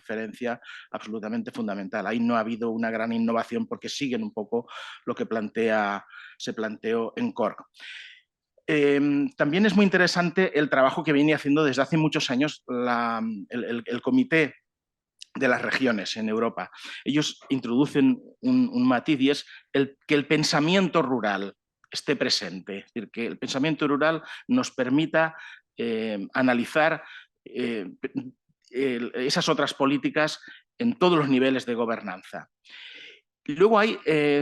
referencia absolutamente fundamental. Ahí no ha habido una gran innovación porque siguen un poco lo que se planteó en Cork. También es muy interesante el trabajo que viene haciendo desde hace muchos años el Comité de las Regiones en Europa. Ellos introducen un matiz y es que el pensamiento rural esté presente, es decir, que el pensamiento rural nos permita analizar esas otras políticas en todos los niveles de gobernanza. Y luego hay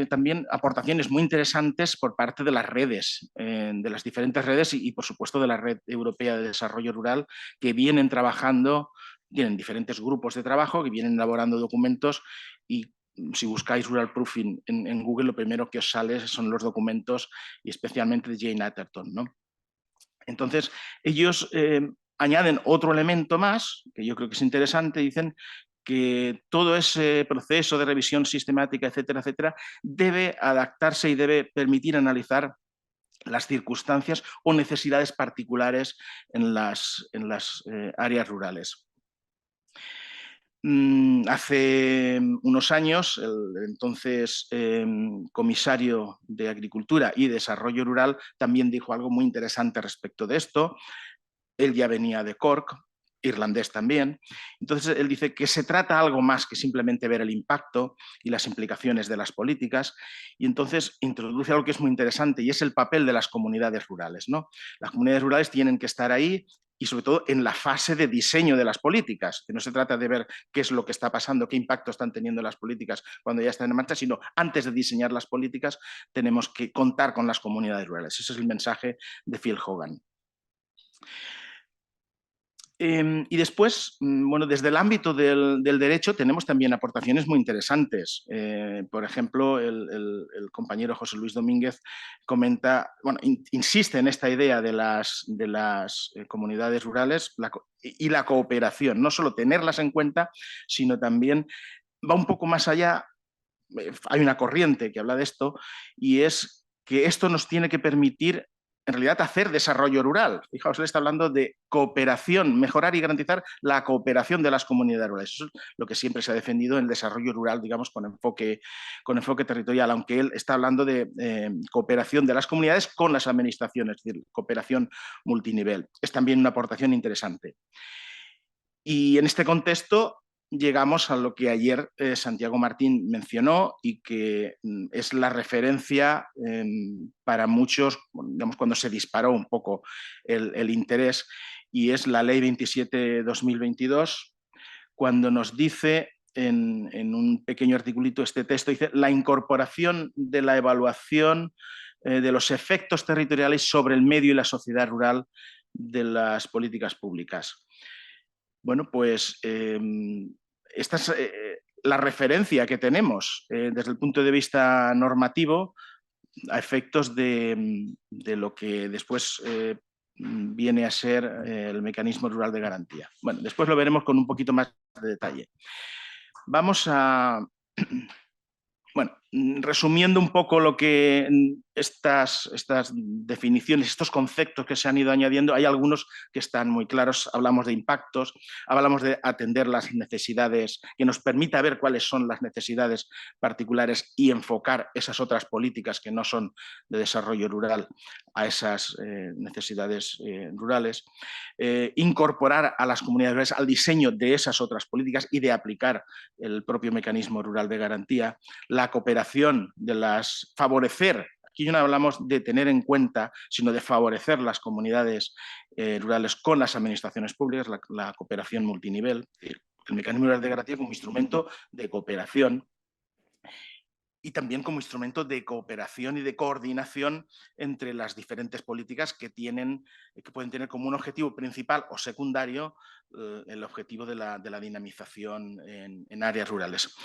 también aportaciones muy interesantes por parte de las redes, de las diferentes redes y, por supuesto, de la Red Europea de Desarrollo Rural, que vienen trabajando, tienen diferentes grupos de trabajo, que vienen elaborando documentos y si buscáis Rural Proofing en Google, lo primero que os sale son los documentos y especialmente de Jane Atherton, ¿no? Entonces, ellos añaden otro elemento más, que yo creo que es interesante, dicen que todo ese proceso de revisión sistemática, etcétera, etcétera, debe adaptarse y debe permitir analizar las circunstancias o necesidades particulares en las áreas rurales. Hace unos años, el entonces comisario de Agricultura y Desarrollo Rural también dijo algo muy interesante respecto de esto. Él ya venía de Cork, irlandés también. Entonces, él dice que se trata algo más que simplemente ver el impacto y las implicaciones de las políticas, y entonces introduce algo que es muy interesante, y es el papel de las comunidades rurales, ¿no? Las comunidades rurales tienen que estar ahí y sobre todo en la fase de diseño de las políticas, que no se trata de ver qué es lo que está pasando, qué impacto están teniendo las políticas cuando ya están en marcha, sino antes de diseñar las políticas tenemos que contar con las comunidades rurales. Ese es el mensaje de Phil Hogan. Y después, bueno, desde el ámbito del derecho tenemos también aportaciones muy interesantes. Por ejemplo, el compañero José Luis Domínguez comenta, bueno, insiste en esta idea de las comunidades rurales y la cooperación, no solo tenerlas en cuenta, sino también va un poco más allá. Hay una corriente que habla de esto y es que esto nos tiene que permitir en realidad hacer desarrollo rural. Fijaos, él está hablando de cooperación, mejorar y garantizar la cooperación de las comunidades rurales. Eso es lo que siempre se ha defendido en el desarrollo rural, digamos, con enfoque territorial, aunque él está hablando de cooperación de las comunidades con las administraciones, es decir, cooperación multinivel. Es también una aportación interesante. Y en este contexto llegamos a lo que ayer Santiago Martín mencionó y que es la referencia para muchos, digamos, cuando se disparó un poco el interés, y es la Ley 27/2022, cuando nos dice en un pequeño articulito este texto, dice la incorporación de la evaluación de los efectos territoriales sobre el medio y la sociedad rural de las políticas públicas. Bueno, pues esta es la referencia que tenemos desde el punto de vista normativo a efectos de lo que después viene a ser el mecanismo rural de garantía. Bueno, después lo veremos con un poquito más de detalle. Vamos a... Bueno, resumiendo un poco lo que estas definiciones, estos conceptos que se han ido añadiendo, hay algunos que están muy claros. Hablamos de impactos, hablamos de atender las necesidades, que nos permita ver cuáles son las necesidades particulares y enfocar esas otras políticas que no son de desarrollo rural a esas necesidades rurales. Incorporar a las comunidades rurales al diseño de esas otras políticas y de aplicar el propio mecanismo rural de garantía. La cooperación favorecer, aquí no hablamos de tener en cuenta, sino de favorecer las comunidades rurales con las administraciones públicas, la cooperación multinivel, el mecanismo rural de garantía como instrumento de cooperación y también como instrumento de cooperación y de coordinación entre las diferentes políticas que pueden tener como un objetivo principal o secundario el objetivo de la dinamización en áreas rurales.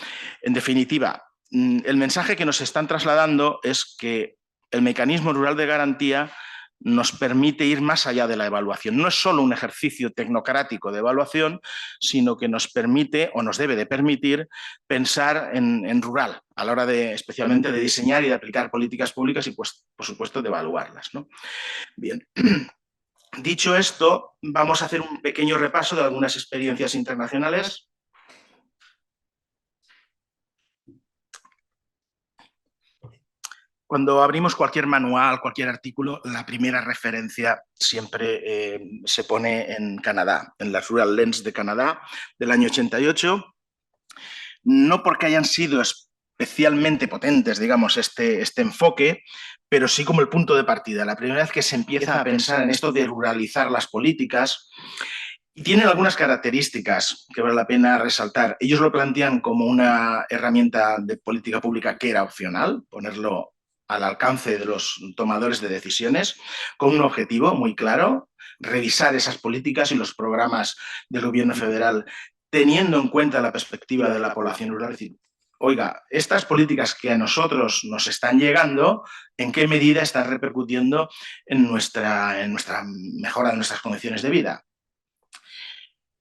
En definitiva, el mensaje que nos están trasladando es que el mecanismo rural de garantía nos permite ir más allá de la evaluación. No es solo un ejercicio tecnocrático de evaluación, sino que nos permite o nos debe de permitir pensar en rural a la hora especialmente de diseñar y de aplicar políticas públicas y, pues, por supuesto, de evaluarlas, ¿no? Bien. Dicho esto, vamos a hacer un pequeño repaso de algunas experiencias internacionales. Cuando abrimos cualquier manual, cualquier artículo, la primera referencia siempre se pone en Canadá, en las Rural Lens de Canadá del año 88, no porque hayan sido especialmente potentes, digamos, este enfoque, pero sí como el punto de partida. La primera vez que se empieza a pensar en esto de ruralizar las políticas, y tienen algunas características que vale la pena resaltar. Ellos lo plantean como una herramienta de política pública que era opcional, ponerlo al alcance de los tomadores de decisiones, con un objetivo muy claro: revisar esas políticas y los programas del gobierno federal teniendo en cuenta la perspectiva de la población rural. Es decir, oiga, estas políticas que a nosotros nos están llegando, ¿en qué medida están repercutiendo en nuestra mejora de nuestras condiciones de vida?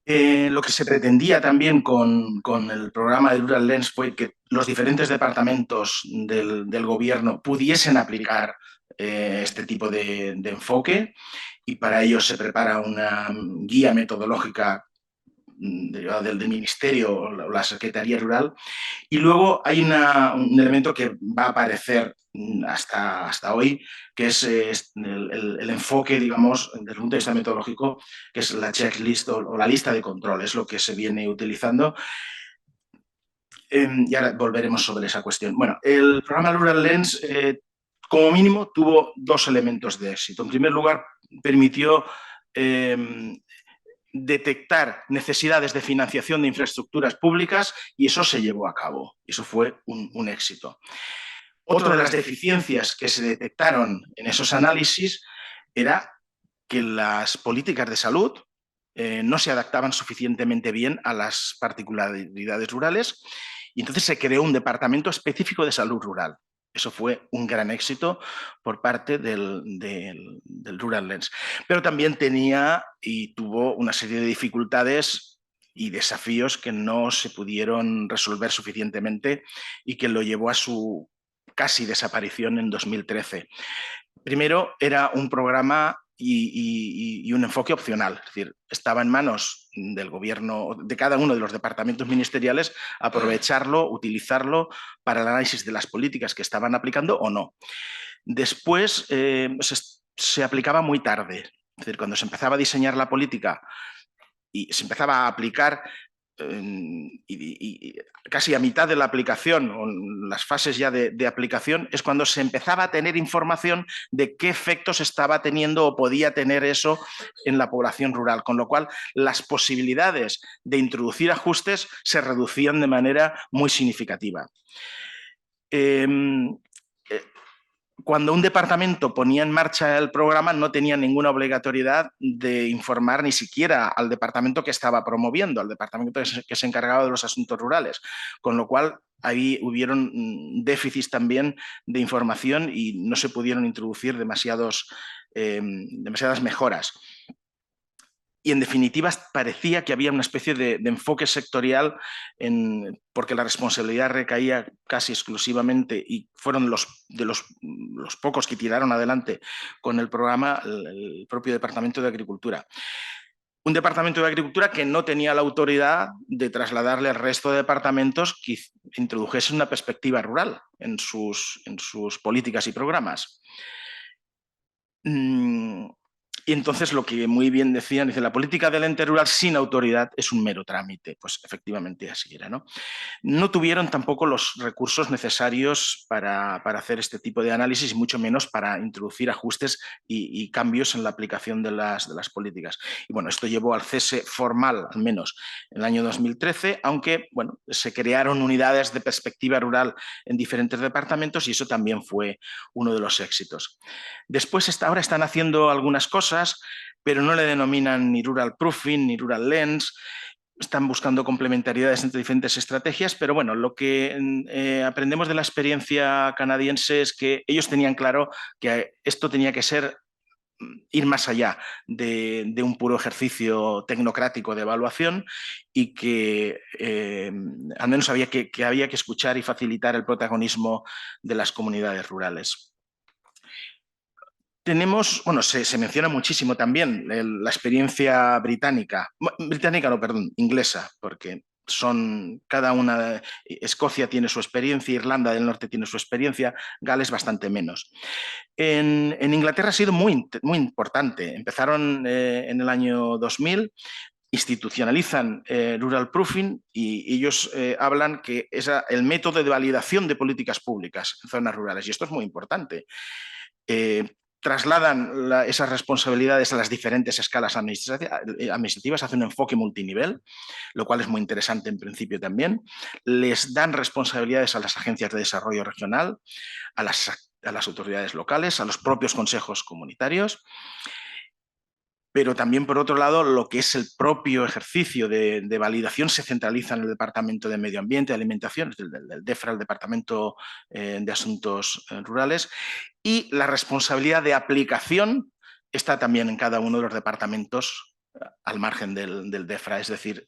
Lo que se pretendía también con el programa de Rural Lens fue que los diferentes departamentos del gobierno pudiesen aplicar este tipo de enfoque, y para ello se prepara una guía metodológica derivada del Ministerio o la Secretaría Rural. Y luego hay un elemento que va a aparecer hasta hoy, que es el enfoque, digamos, desde el punto de vista metodológico, que es la checklist o la lista de control, es lo que se viene utilizando. Y ahora volveremos sobre esa cuestión. Bueno, el programa Rural Lens, como mínimo, tuvo dos elementos de éxito. En primer lugar, permitió detectar necesidades de financiación de infraestructuras públicas, y eso se llevó a cabo. Eso fue un éxito. Otra de las deficiencias que se detectaron en esos análisis era que las políticas de salud no se adaptaban suficientemente bien a las particularidades rurales, y entonces se creó un departamento específico de salud rural. Eso fue un gran éxito por parte del Rural Lens. Pero también tenía y tuvo una serie de dificultades y desafíos que no se pudieron resolver suficientemente y que lo llevó a su casi desaparición en 2013. Primero, era un programa y un enfoque opcional, es decir, estaba en manos del gobierno, de cada uno de los departamentos ministeriales, aprovecharlo, utilizarlo para el análisis de las políticas que estaban aplicando o no. Después se aplicaba muy tarde, es decir, cuando se empezaba a diseñar la política y se empezaba a aplicar y casi a mitad de la aplicación, o en las fases ya de aplicación, es cuando se empezaba a tener información de qué efectos estaba teniendo o podía tener eso en la población rural, con lo cual las posibilidades de introducir ajustes se reducían de manera muy significativa. Eh, Cuando un departamento ponía en marcha el programa, no tenía ninguna obligatoriedad de informar ni siquiera al departamento que estaba promoviendo, al departamento que se encargaba de los asuntos rurales, con lo cual ahí hubieron déficits también de información y no se pudieron introducir demasiadas mejoras. Y en definitiva parecía que había una especie de enfoque sectorial, porque la responsabilidad recaía casi exclusivamente, y fueron los pocos que tiraron adelante con el programa, el propio Departamento de Agricultura. Un Departamento de Agricultura que no tenía la autoridad de trasladarle al resto de departamentos que introdujesen una perspectiva rural en sus políticas y programas. Y entonces lo que muy bien decían, dice, la política del ente rural sin autoridad es un mero trámite. Pues efectivamente así era, ¿no? No tuvieron tampoco los recursos necesarios para hacer este tipo de análisis, y mucho menos para introducir ajustes y cambios en la aplicación de las políticas. Y bueno, esto llevó al cese formal, al menos en el año 2013, aunque bueno, se crearon unidades de perspectiva rural en diferentes departamentos, y eso también fue uno de los éxitos. Después, ahora están haciendo algunas cosas, pero no le denominan ni Rural Proofing ni Rural Lens. Están buscando complementariedades entre diferentes estrategias, pero bueno, lo que aprendemos de la experiencia canadiense es que ellos tenían claro que esto tenía que ser ir más allá de un puro ejercicio tecnocrático de evaluación, y que al menos había que escuchar y facilitar el protagonismo de las comunidades rurales. Tenemos, bueno, se menciona muchísimo también la experiencia británica, no, perdón, inglesa, porque cada una, Escocia tiene su experiencia, Irlanda del Norte tiene su experiencia, Gales bastante menos. En Inglaterra ha sido muy importante. Empezaron en el año 2000, institucionalizan Rural Proofing y ellos hablan que es el método de validación de políticas públicas en zonas rurales, y esto es muy importante. Trasladan esas responsabilidades a las diferentes escalas administrativas, hace un enfoque multinivel, lo cual es muy interesante en principio también. Les dan responsabilidades a las agencias de desarrollo regional, a las autoridades locales, a los propios consejos comunitarios, pero también, por otro lado, lo que es el propio ejercicio de validación se centraliza en el Departamento de Medio Ambiente y Alimentación, del DEFRA, el Departamento de Asuntos Rurales, y la responsabilidad de aplicación está también en cada uno de los departamentos al margen del DEFRA, es decir,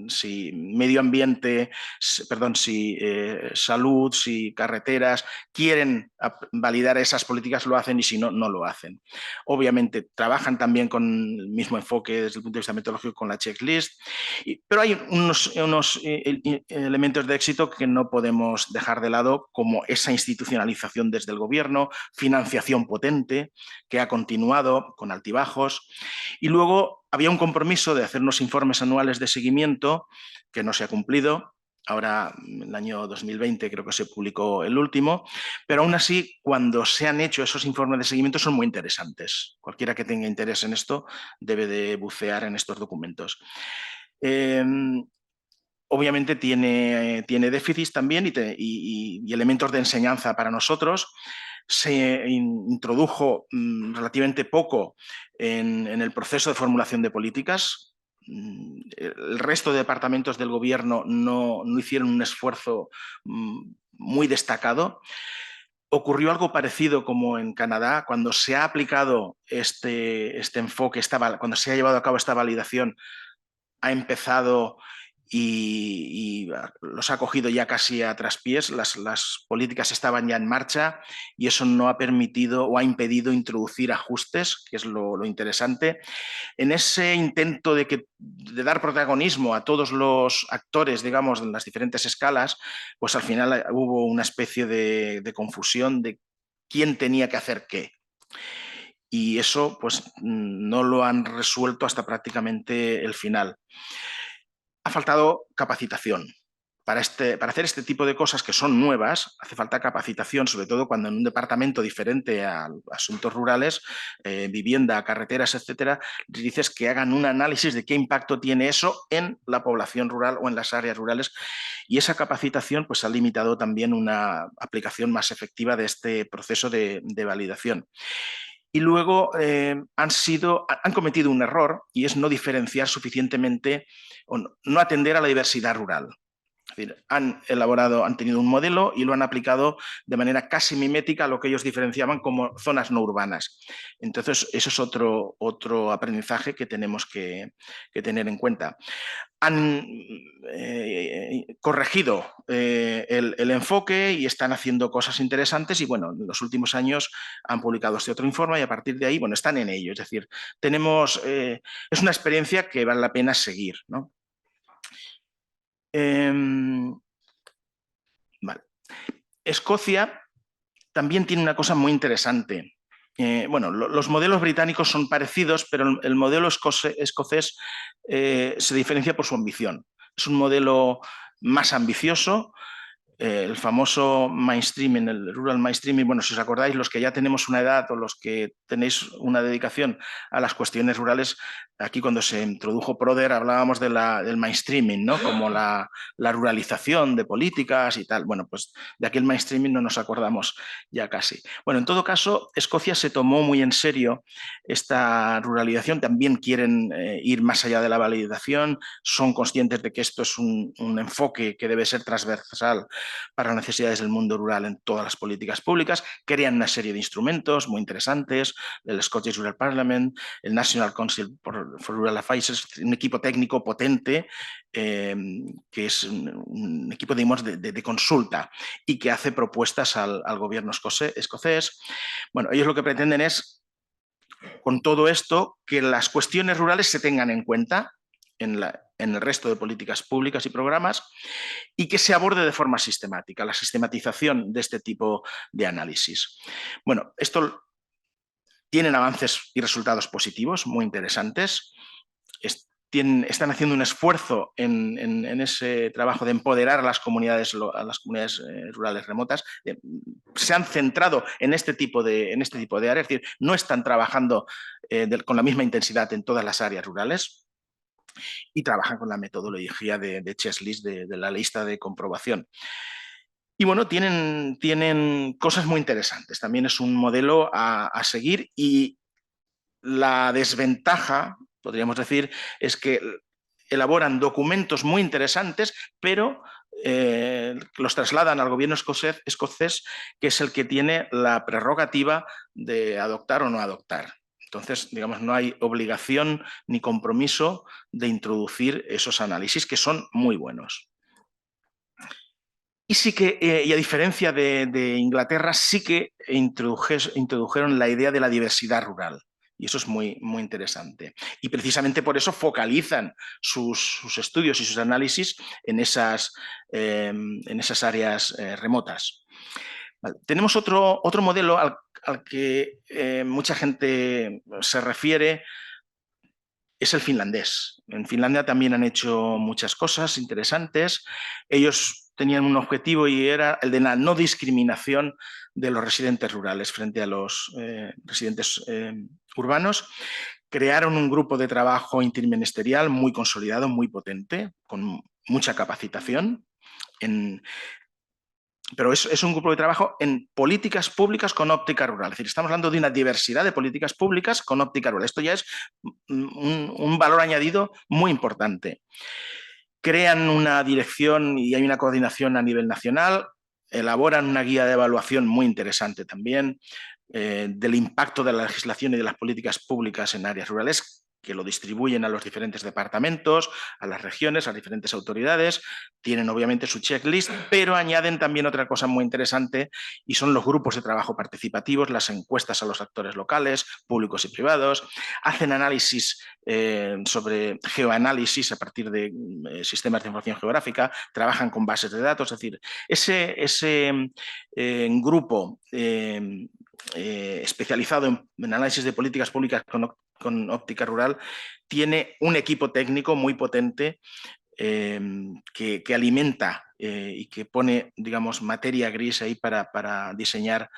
si medio ambiente, si salud, si carreteras quieren validar esas políticas, lo hacen, y si no, no lo hacen. Obviamente trabajan también con el mismo enfoque desde el punto de vista metodológico con la checklist, pero hay unos elementos de éxito que no podemos dejar de lado, como esa institucionalización desde el gobierno, financiación potente que ha continuado con altibajos, y luego había un compromiso de hacer unos informes anuales de seguimiento que no se ha cumplido. Ahora, en el año 2020 creo que se publicó el último, pero aún así, cuando se han hecho esos informes de seguimiento son muy interesantes. Cualquiera que tenga interés en esto debe de bucear en estos documentos. Obviamente tiene déficits también y elementos de enseñanza para nosotros. Se introdujo relativamente poco en el proceso de formulación de políticas. El resto de departamentos del gobierno no hicieron un esfuerzo muy destacado. Ocurrió algo parecido como en Canadá, cuando se ha aplicado este enfoque, cuando se ha llevado a cabo esta validación, ha empezado y los ha cogido ya casi a traspiés, las políticas estaban ya en marcha, y eso no ha permitido o ha impedido introducir ajustes, que es lo interesante. En ese intento de dar protagonismo a todos los actores, digamos, en las diferentes escalas, pues al final hubo una especie de confusión de quién tenía que hacer qué. Y eso pues no lo han resuelto hasta prácticamente el final. Ha faltado capacitación. Para hacer este tipo de cosas que son nuevas, hace falta capacitación, sobre todo cuando en un departamento diferente a asuntos rurales, vivienda, carreteras, etcétera, dices que hagan un análisis de qué impacto tiene eso en la población rural o en las áreas rurales, y esa capacitación pues, ha limitado también una aplicación más efectiva de este proceso de validación. Y luego han cometido un error, y es no diferenciar suficientemente o no atender a la diversidad rural. Es decir, han tenido un modelo y lo han aplicado de manera casi mimética a lo que ellos diferenciaban como zonas no urbanas. Entonces, eso es otro aprendizaje que tenemos que tener en cuenta. Han corregido el enfoque y están haciendo cosas interesantes, y bueno, en los últimos años han publicado este otro informe y a partir de ahí, bueno, están en ello. Es decir, es una experiencia que vale la pena seguir, ¿no? Vale. Escocia también tiene una cosa muy interesante. Bueno, los modelos británicos son parecidos, pero el modelo escocés se diferencia por su ambición. Es un modelo más ambicioso. El famoso mainstreaming, el rural mainstreaming, bueno, si os acordáis, los que ya tenemos una edad o los que tenéis una dedicación a las cuestiones rurales, aquí cuando se introdujo Proder hablábamos del mainstreaming, ¿no? Como la ruralización de políticas y tal. Bueno, pues de aquel mainstreaming no nos acordamos ya casi. Bueno, en todo caso, Escocia se tomó muy en serio esta ruralización, también quieren ir más allá de la validación, son conscientes de que esto es un enfoque que debe ser transversal para las necesidades del mundo rural en todas las políticas públicas. Crean una serie de instrumentos muy interesantes, el Scottish Rural Parliament, el National Council for Rural Affairs, un equipo técnico potente, que es un equipo, digamos, de consulta y que hace propuestas al gobierno escocés. Bueno, ellos lo que pretenden es, con todo esto, que las cuestiones rurales se tengan en cuenta en el resto de políticas públicas y programas, y que se aborde de forma sistemática, la sistematización de este tipo de análisis. Bueno, esto tienen avances y resultados positivos muy interesantes. Están haciendo un esfuerzo en ese trabajo de empoderar a las comunidades rurales remotas. Se han centrado en este tipo de áreas, es decir, no están trabajando con la misma intensidad en todas las áreas rurales, y trabajan con la metodología de checklist, de la lista de comprobación. Y bueno, tienen cosas muy interesantes. También es un modelo a seguir, y la desventaja, podríamos decir, es que elaboran documentos muy interesantes, pero los trasladan al gobierno escocés, que es el que tiene la prerrogativa de adoptar o no adoptar. Entonces, digamos, no hay obligación ni compromiso de introducir esos análisis, que son muy buenos. Y sí que, y a diferencia de Inglaterra, sí que introdujeron la idea de la diversidad rural. Y eso es muy, muy interesante. Y precisamente por eso focalizan sus estudios y sus análisis en esas áreas remotas. Vale. Tenemos otro modelo al que mucha gente se refiere, es el finlandés. En Finlandia también han hecho muchas cosas interesantes. Ellos tenían un objetivo, y era el de la no discriminación de los residentes rurales frente a los residentes urbanos. Crearon un grupo de trabajo interministerial muy consolidado, muy potente, con mucha capacitación. Pero es un grupo de trabajo en políticas públicas con óptica rural. Es decir, estamos hablando de una diversidad de políticas públicas con óptica rural. Esto ya es un valor añadido muy importante. Crean una dirección y hay una coordinación a nivel nacional, elaboran una guía de evaluación muy interesante también del impacto de la legislación y de las políticas públicas en áreas rurales, que lo distribuyen a los diferentes departamentos, a las regiones, a las diferentes autoridades. Tienen obviamente su checklist, pero añaden también otra cosa muy interesante, y son los grupos de trabajo participativos, las encuestas a los actores locales, públicos y privados. Hacen análisis sobre geoanálisis a partir de sistemas de información geográfica, trabajan con bases de datos. Es decir, ese grupo especializado en análisis de políticas públicas con óptica rural tiene un equipo técnico muy potente que alimenta y que pone, digamos, materia gris ahí para diseñar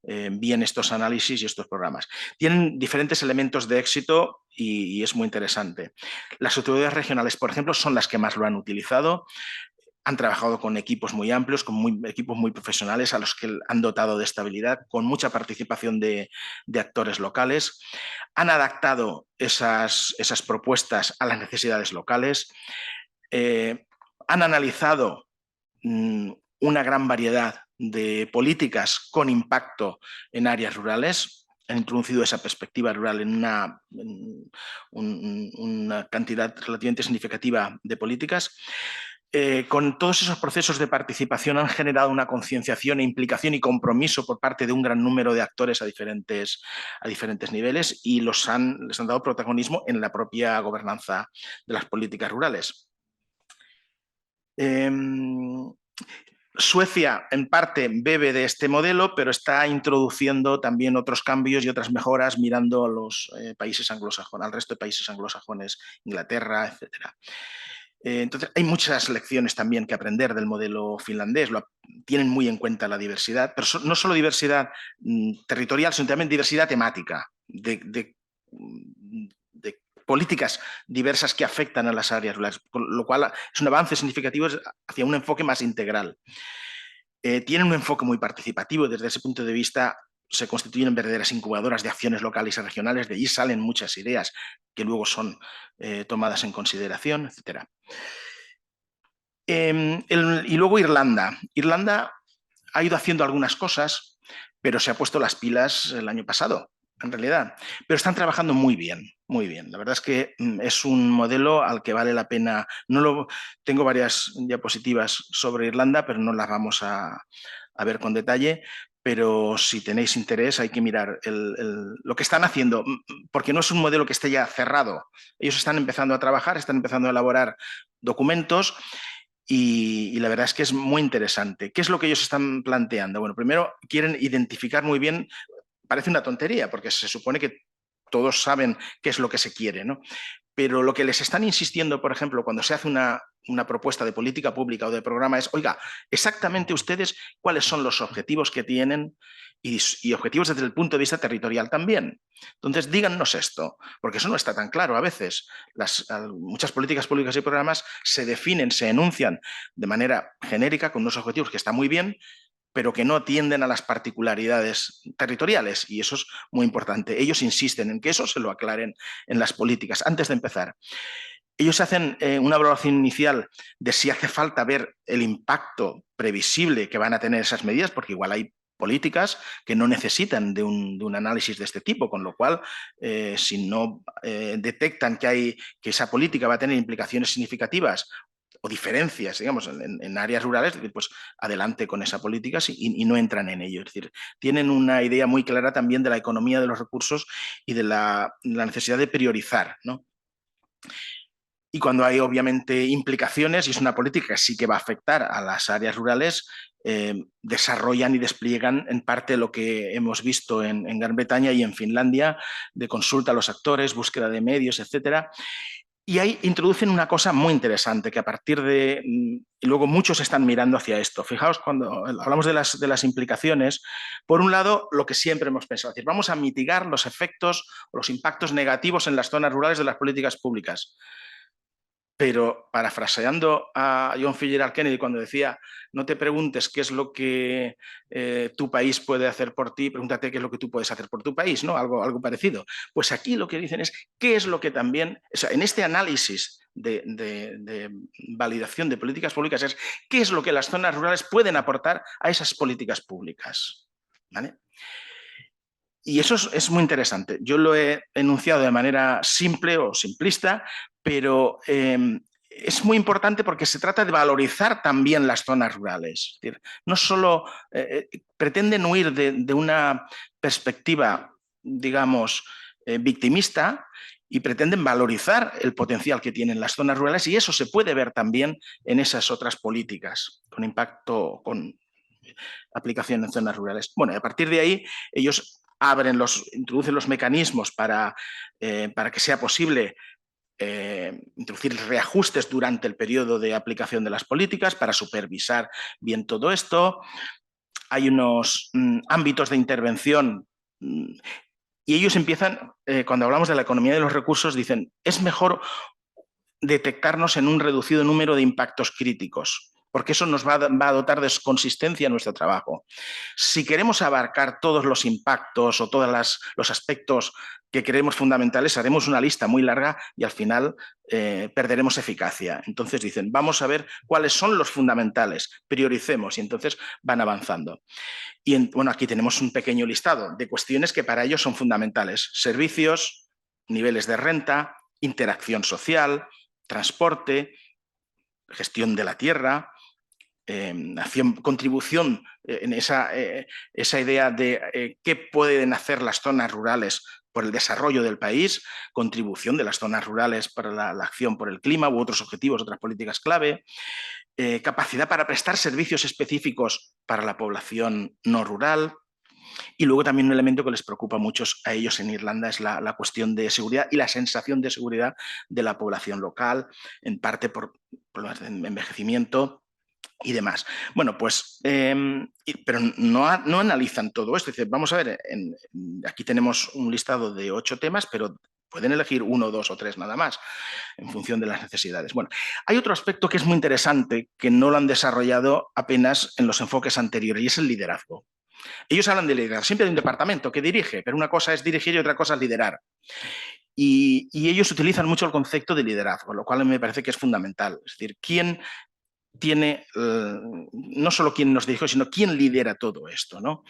bien estos análisis y estos programas. Tienen diferentes elementos de éxito y es muy interesante. Las autoridades regionales, por ejemplo, son las que más lo han utilizado. Han trabajado con equipos muy amplios, equipos muy profesionales a los que han dotado de estabilidad, con mucha participación de actores locales. Han adaptado esas propuestas a las necesidades locales. Han analizado una gran variedad de políticas con impacto en áreas rurales. Han introducido esa perspectiva rural en una cantidad relativamente significativa de políticas. Con todos esos procesos de participación han generado una concienciación e implicación y compromiso por parte de un gran número de actores a diferentes niveles, y les han dado protagonismo en la propia gobernanza de las políticas rurales. Suecia, en parte, bebe de este modelo, pero está introduciendo también otros cambios y otras mejoras mirando a los países anglosajones, al resto de países anglosajones, Inglaterra, etcétera. Entonces, hay muchas lecciones también que aprender del modelo finlandés. Tienen muy en cuenta la diversidad, pero no solo diversidad territorial, sino también diversidad temática, de políticas diversas que afectan a las áreas rurales, con lo cual es un avance significativo hacia un enfoque más integral. Tienen un enfoque muy participativo. Desde ese punto de vista se constituyen verdaderas incubadoras de acciones locales y regionales. De allí salen muchas ideas que luego son tomadas en consideración, etc. Y luego Irlanda. Irlanda ha ido haciendo algunas cosas, pero se ha puesto las pilas el año pasado, en realidad. Pero están trabajando muy bien, muy bien. La verdad es que es un modelo al que vale la pena. Tengo varias diapositivas sobre Irlanda, pero no las vamos a ver con detalle. pero si tenéis interés hay que mirar lo que están haciendo, porque no es un modelo que esté ya cerrado. Ellos están empezando a trabajar, están empezando a elaborar documentos y la verdad es que es muy interesante. ¿Qué es lo que ellos están planteando? Bueno, primero quieren identificar muy bien, parece una tontería, porque se supone que todos saben qué es lo que se quiere, ¿no? Pero lo que les están insistiendo, por ejemplo, cuando se hace una propuesta de política pública o de programa es, oiga, exactamente ustedes cuáles son los objetivos que tienen y objetivos desde el punto de vista territorial también. Entonces, díganos esto, porque eso no está tan claro a veces. Muchas políticas públicas y programas se definen, se enuncian de manera genérica con unos objetivos que están muy bien, pero que no atienden a las particularidades territoriales, y eso es muy importante. Ellos insisten en que eso se lo aclaren en las políticas antes de empezar. Ellos hacen una evaluación inicial de si hace falta ver el impacto previsible que van a tener esas medidas, porque igual hay políticas que no necesitan de un análisis de este tipo, con lo cual, si no detectan que esa política va a tener implicaciones significativas o diferencias, digamos, en áreas rurales, pues adelante con esa política y no entran en ello. Es decir, tienen una idea muy clara también de la economía de los recursos y de la necesidad de priorizar, ¿no? Y cuando hay obviamente implicaciones, y es una política que sí que va a afectar a las áreas rurales, desarrollan y despliegan en parte lo que hemos visto en Gran Bretaña y en Finlandia, de consulta a los actores, búsqueda de medios, etcétera. Y ahí introducen una cosa muy interesante, que a partir de... Y luego muchos están mirando hacia esto. Fijaos, cuando hablamos de las implicaciones, por un lado, lo que siempre hemos pensado, es decir, vamos a mitigar los efectos o los impactos negativos en las zonas rurales de las políticas públicas. Pero parafraseando a John Fitzgerald Kennedy cuando decía, no te preguntes qué es lo que tu país puede hacer por ti, pregúntate qué es lo que tú puedes hacer por tu país, ¿no? Algo parecido. Pues aquí lo que dicen es qué es lo que también, o sea, en este análisis de validación de políticas públicas es qué es lo que las zonas rurales pueden aportar a esas políticas públicas, ¿vale? Y eso es muy interesante. Yo lo he enunciado de manera simple o simplista, pero es muy importante porque se trata de valorizar también las zonas rurales. Es decir, no solo pretenden huir de una perspectiva, digamos, victimista, y pretenden valorizar el potencial que tienen las zonas rurales, y eso se puede ver también en esas otras políticas con impacto, con aplicación en zonas rurales. Bueno, y a partir de ahí ellos introducen los mecanismos para que sea posible introducir reajustes durante el periodo de aplicación de las políticas para supervisar bien todo esto. Hay unos ámbitos de intervención y ellos empiezan, cuando hablamos de la economía de los recursos, dicen, es mejor detectarnos en un reducido número de impactos críticos, porque eso nos va a dotar de consistencia a nuestro trabajo. Si queremos abarcar todos los impactos o todos los aspectos que creemos fundamentales, haremos una lista muy larga y al final perderemos eficacia. Entonces dicen, vamos a ver cuáles son los fundamentales, prioricemos y entonces van avanzando. Y bueno, aquí tenemos un pequeño listado de cuestiones que para ellos son fundamentales. Servicios, niveles de renta, interacción social, transporte, gestión de la tierra, contribución en esa idea de qué pueden hacer las zonas rurales por el desarrollo del país, contribución de las zonas rurales para la acción por el clima u otros objetivos, otras políticas clave, capacidad para prestar servicios específicos para la población no rural. Y luego también un elemento que les preocupa mucho a ellos en Irlanda es la cuestión de seguridad y la sensación de seguridad de la población local, en parte por problemas de envejecimiento y demás. Bueno, pues, pero no analizan todo esto. Dice, vamos a ver, aquí tenemos un listado de 8 temas, pero pueden elegir 1, 2 o 3 nada más, en función de las necesidades. Bueno, hay otro aspecto que es muy interesante, que no lo han desarrollado apenas en los enfoques anteriores, y es el liderazgo. Ellos hablan de liderar, siempre de un departamento que dirige, pero una cosa es dirigir y otra cosa es liderar. Y ellos utilizan mucho el concepto de liderazgo, lo cual me parece que es fundamental. Es decir, quién tiene, no solo quién nos dirige, sino quién lidera todo esto, ¿no?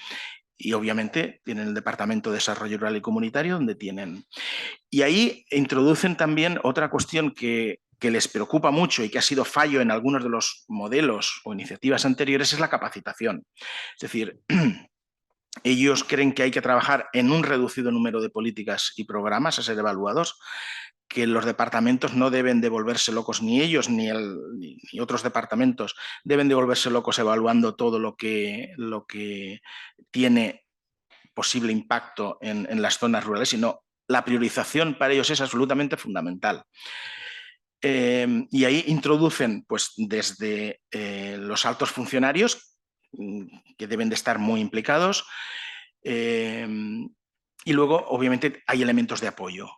Y obviamente tienen el Departamento de Desarrollo Rural y Comunitario, donde tienen... Y ahí introducen también otra cuestión que les preocupa mucho y que ha sido fallo en algunos de los modelos o iniciativas anteriores, es la capacitación. Es decir, Ellos creen que hay que trabajar en un reducido número de políticas y programas a ser evaluados, que los departamentos no deben de volverse locos, ni ellos ni otros departamentos deben de volverse locos evaluando todo lo que tiene posible impacto en las zonas rurales, sino la priorización para ellos es absolutamente fundamental. Y ahí introducen, pues, desde los altos funcionarios, que deben de estar muy implicados, y luego, obviamente, hay elementos de apoyo.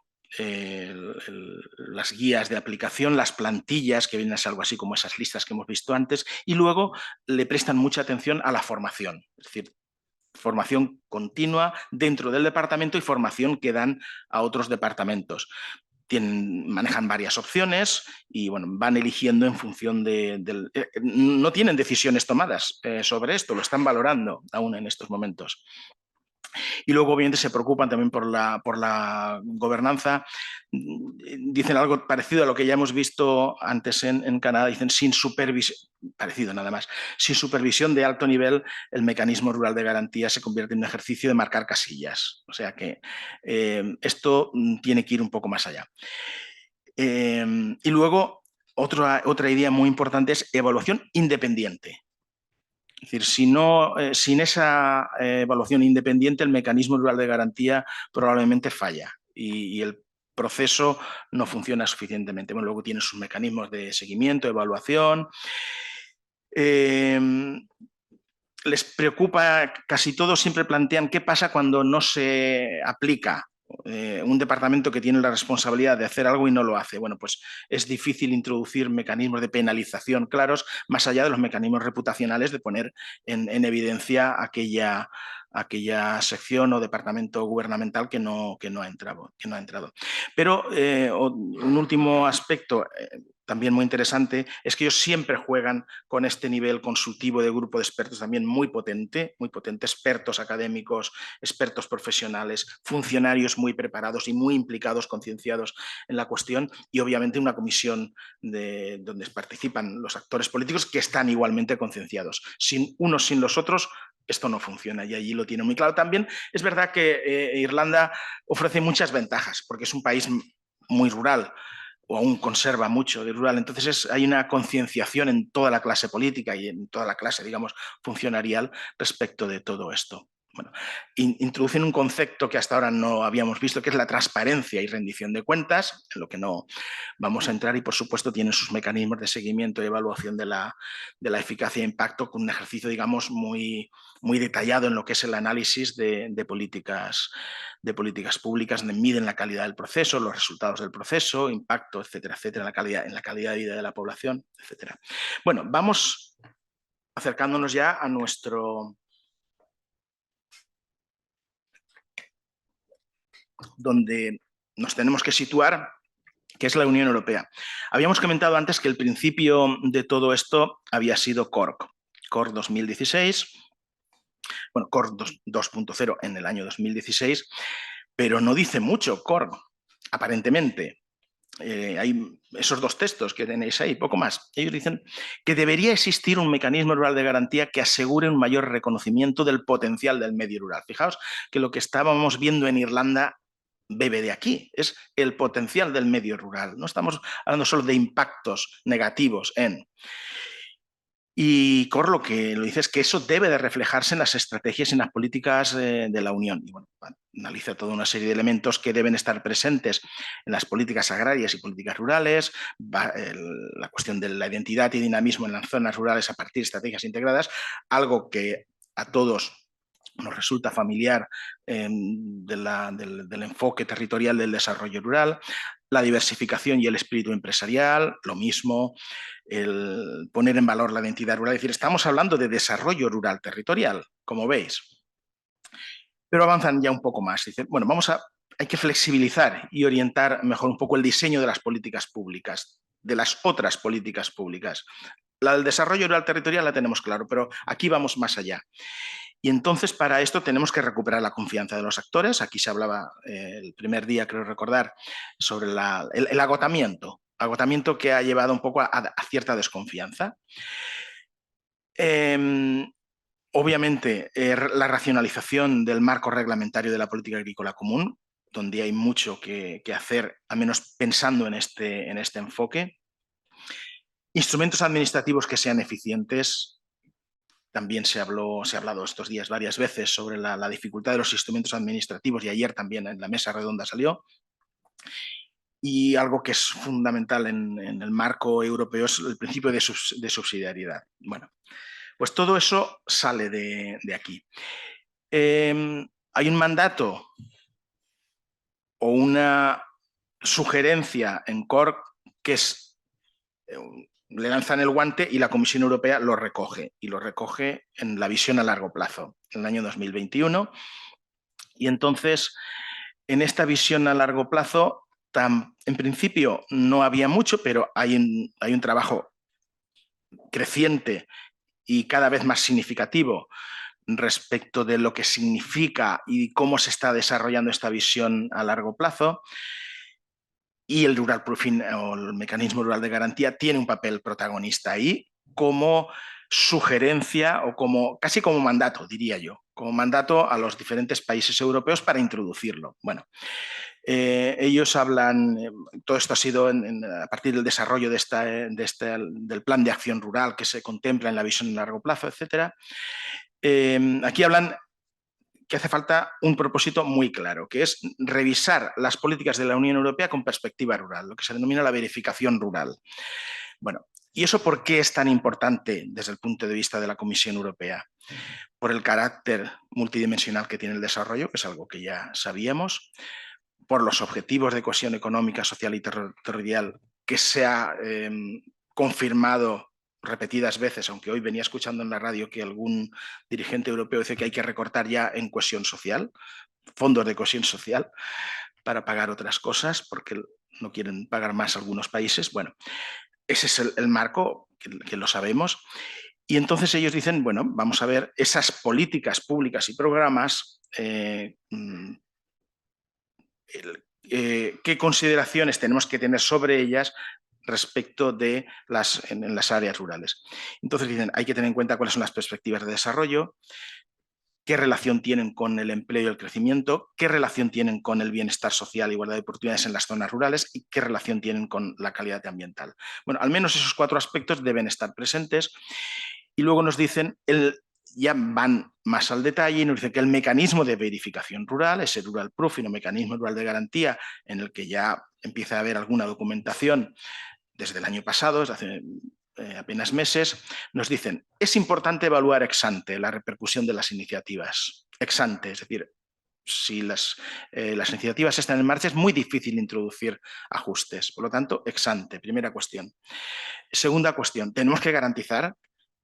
Las guías de aplicación, las plantillas, que vienen a ser algo así como esas listas que hemos visto antes, y luego le prestan mucha atención a la formación, es decir, formación continua dentro del departamento y formación que dan a otros departamentos. Manejan varias opciones y bueno, van eligiendo en función no tienen decisiones tomadas sobre esto, lo están valorando aún en estos momentos. Y luego, obviamente, se preocupan también por la gobernanza. Dicen algo parecido a lo que ya hemos visto antes en Canadá, dicen sin supervisión, parecido nada más, sin supervisión de alto nivel, el mecanismo rural de garantía se convierte en un ejercicio de marcar casillas. O sea que esto tiene que ir un poco más allá. Y luego, otra idea muy importante es evaluación independiente. Es decir, sin esa evaluación independiente, el mecanismo rural de garantía probablemente falla y el proceso no funciona suficientemente. Bueno, luego tiene sus mecanismos de seguimiento, evaluación. Les preocupa, casi todos siempre plantean qué pasa cuando no se aplica. Un departamento que tiene la responsabilidad de hacer algo y no lo hace. Bueno, pues es difícil introducir mecanismos de penalización claros, más allá de los mecanismos reputacionales de poner en evidencia aquella sección o departamento gubernamental que no ha entrado. Pero un último aspecto también muy interesante es que ellos siempre juegan con este nivel consultivo de grupo de expertos también muy potente, expertos académicos, expertos profesionales, funcionarios muy preparados y muy implicados, concienciados en la cuestión, y obviamente una comisión donde participan los actores políticos que están igualmente concienciados. Sin unos sin los otros esto no funciona y allí lo tiene muy claro. También es verdad que Irlanda ofrece muchas ventajas porque es un país muy rural, o aún conserva mucho de rural. Entonces hay una concienciación en toda la clase política y en toda la clase, digamos, funcionarial respecto de todo esto. Bueno, introducen un concepto que hasta ahora no habíamos visto, que es la transparencia y rendición de cuentas, en lo que no vamos a entrar, y por supuesto tienen sus mecanismos de seguimiento y evaluación de la eficacia e impacto, con un ejercicio, digamos, muy detallado en lo que es el análisis de políticas públicas, donde miden la calidad del proceso, los resultados del proceso, impacto, etcétera, etcétera, en la calidad de vida de la población, etcétera. Bueno, vamos acercándonos ya a nuestro... donde nos tenemos que situar, que es la Unión Europea. Habíamos comentado antes que el principio de todo esto había sido Cork 2016, bueno, Cork 2.0 en el año 2016, pero no dice mucho Cork, aparentemente. Hay esos dos textos que tenéis ahí, poco más. Ellos dicen que debería existir un mecanismo rural de garantía que asegure un mayor reconocimiento del potencial del medio rural. Fijaos que lo que estábamos viendo en Irlanda bebe de aquí, es el potencial del medio rural. No estamos hablando solo de impactos negativos en... Y Cor lo que lo dice es que eso debe de reflejarse en las estrategias y en las políticas de la Unión. Y bueno, analiza toda una serie de elementos que deben estar presentes en las políticas agrarias y políticas rurales, la cuestión de la identidad y dinamismo en las zonas rurales a partir de estrategias integradas, algo que a todos nos resulta familiar del enfoque territorial del desarrollo rural, la diversificación y el espíritu empresarial, lo mismo, el poner en valor la identidad rural. Es decir, estamos hablando de desarrollo rural territorial, como veis. Pero avanzan ya un poco más. Dicen, bueno, hay que flexibilizar y orientar mejor un poco el diseño de las políticas públicas, de las otras políticas públicas. La del desarrollo rural territorial la tenemos claro, pero aquí vamos más allá. Y entonces para esto tenemos que recuperar la confianza de los actores. Aquí se hablaba el primer día, creo recordar, sobre el agotamiento que ha llevado un poco a cierta desconfianza. Obviamente, la racionalización del marco reglamentario de la política agrícola común, donde hay mucho que hacer, al menos pensando en este enfoque. Instrumentos administrativos que sean eficientes. También se ha hablado estos días varias veces sobre la dificultad de los instrumentos administrativos, y ayer también en la mesa redonda salió. Y algo que es fundamental en el marco europeo es el principio de subsidiariedad. Bueno, pues todo eso sale de aquí. Hay un mandato o una sugerencia en CORC que es, le lanzan el guante y la Comisión Europea lo recoge, y lo recoge en la visión a largo plazo, en el año 2021. Y entonces, en esta visión a largo plazo, en principio no había mucho, pero hay un trabajo creciente y cada vez más significativo respecto de lo que significa y cómo se está desarrollando esta visión a largo plazo. Y el Rural Proofing o el mecanismo rural de garantía tiene un papel protagonista ahí como sugerencia o casi como mandato, diría yo, como mandato a los diferentes países europeos para introducirlo. Bueno, ellos hablan, todo esto ha sido a partir del desarrollo del plan de acción rural que se contempla en la visión a largo plazo, etc. Aquí hablan que hace falta un propósito muy claro, que es revisar las políticas de la Unión Europea con perspectiva rural, lo que se denomina la verificación rural. Bueno, ¿y eso por qué es tan importante desde el punto de vista de la Comisión Europea? Por el carácter multidimensional que tiene el desarrollo, que es algo que ya sabíamos, por los objetivos de cohesión económica, social y territorial que se ha confirmado repetidas veces, aunque hoy venía escuchando en la radio que algún dirigente europeo dice que hay que recortar ya en cohesión social, fondos de cohesión social, para pagar otras cosas, porque no quieren pagar más algunos países. Bueno, ese es el marco, que lo sabemos. Y entonces ellos dicen, bueno, vamos a ver esas políticas públicas y programas, qué consideraciones tenemos que tener sobre ellas respecto de en las áreas rurales. Entonces dicen, hay que tener en cuenta cuáles son las perspectivas de desarrollo, qué relación tienen con el empleo y el crecimiento, qué relación tienen con el bienestar social, igualdad de oportunidades en las zonas rurales y qué relación tienen con la calidad ambiental. Bueno, al menos esos 4 aspectos deben estar presentes. Y luego nos dicen, ya van más al detalle y nos dicen que el mecanismo de verificación rural, ese Rural Proofing o mecanismo rural de garantía, en el que ya empieza a haber alguna documentación desde el año pasado, desde hace apenas meses, nos dicen, es importante evaluar ex ante la repercusión de las iniciativas. Ex ante, es decir, si las iniciativas están en marcha es muy difícil introducir ajustes. Por lo tanto, ex ante, primera cuestión. Segunda cuestión, tenemos que garantizar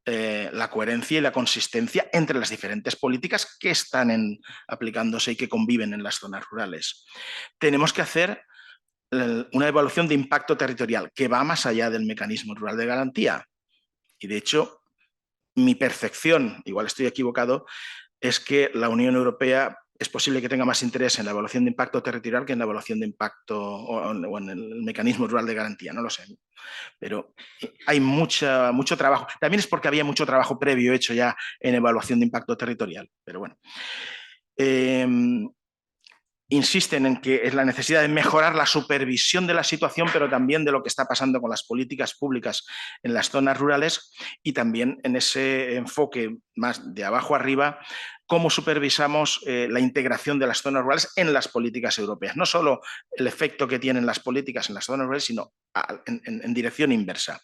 la coherencia y la consistencia entre las diferentes políticas que están aplicándose y que conviven en las zonas rurales. Tenemos que hacer una evaluación de impacto territorial que va más allá del mecanismo rural de garantía. Y de hecho, mi percepción, igual estoy equivocado, es que la Unión Europea es posible que tenga más interés en la evaluación de impacto territorial que en la evaluación de impacto o en el mecanismo rural de garantía, no lo sé. Pero hay mucho trabajo. También es porque había mucho trabajo previo hecho ya en evaluación de impacto territorial. Pero bueno. Insisten en que es la necesidad de mejorar la supervisión de la situación, pero también de lo que está pasando con las políticas públicas en las zonas rurales, y también en ese enfoque más de abajo arriba, cómo supervisamos la integración de las zonas rurales en las políticas europeas. No solo el efecto que tienen las políticas en las zonas rurales, sino en dirección inversa.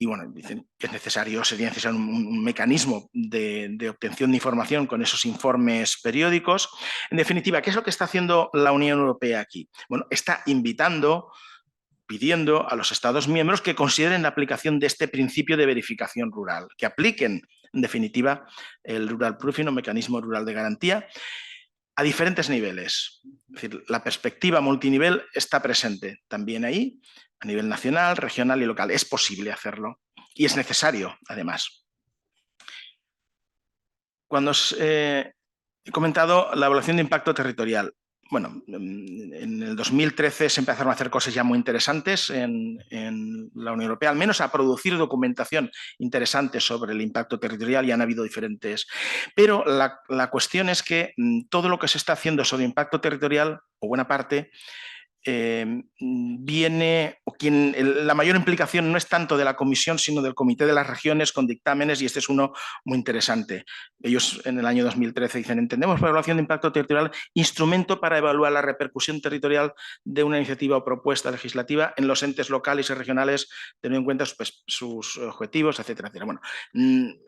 Y bueno, dicen que sería necesario un mecanismo de obtención de información con esos informes periódicos. En definitiva, ¿qué es lo que está haciendo la Unión Europea aquí? Bueno, está pidiendo a los Estados miembros que consideren la aplicación de este principio de verificación rural, que apliquen, en definitiva, el Rural Proofing o mecanismo rural de garantía a diferentes niveles. Es decir, la perspectiva multinivel está presente también ahí, a nivel nacional, regional y local. Es posible hacerlo y es necesario, además. Cuando he comentado la evaluación de impacto territorial, bueno, en el 2013 se empezaron a hacer cosas ya muy interesantes en la Unión Europea, al menos a producir documentación interesante sobre el impacto territorial, y han habido diferentes. Pero la cuestión es que todo lo que se está haciendo sobre impacto territorial, o buena parte, viene, la mayor implicación no es tanto de la Comisión, sino del Comité de las Regiones con dictámenes, y este es uno muy interesante. Ellos en el año 2013 dicen: entendemos por evaluación de impacto territorial instrumento para evaluar la repercusión territorial de una iniciativa o propuesta legislativa en los entes locales y regionales, teniendo en cuenta pues, sus objetivos, etcétera, etcétera. Bueno,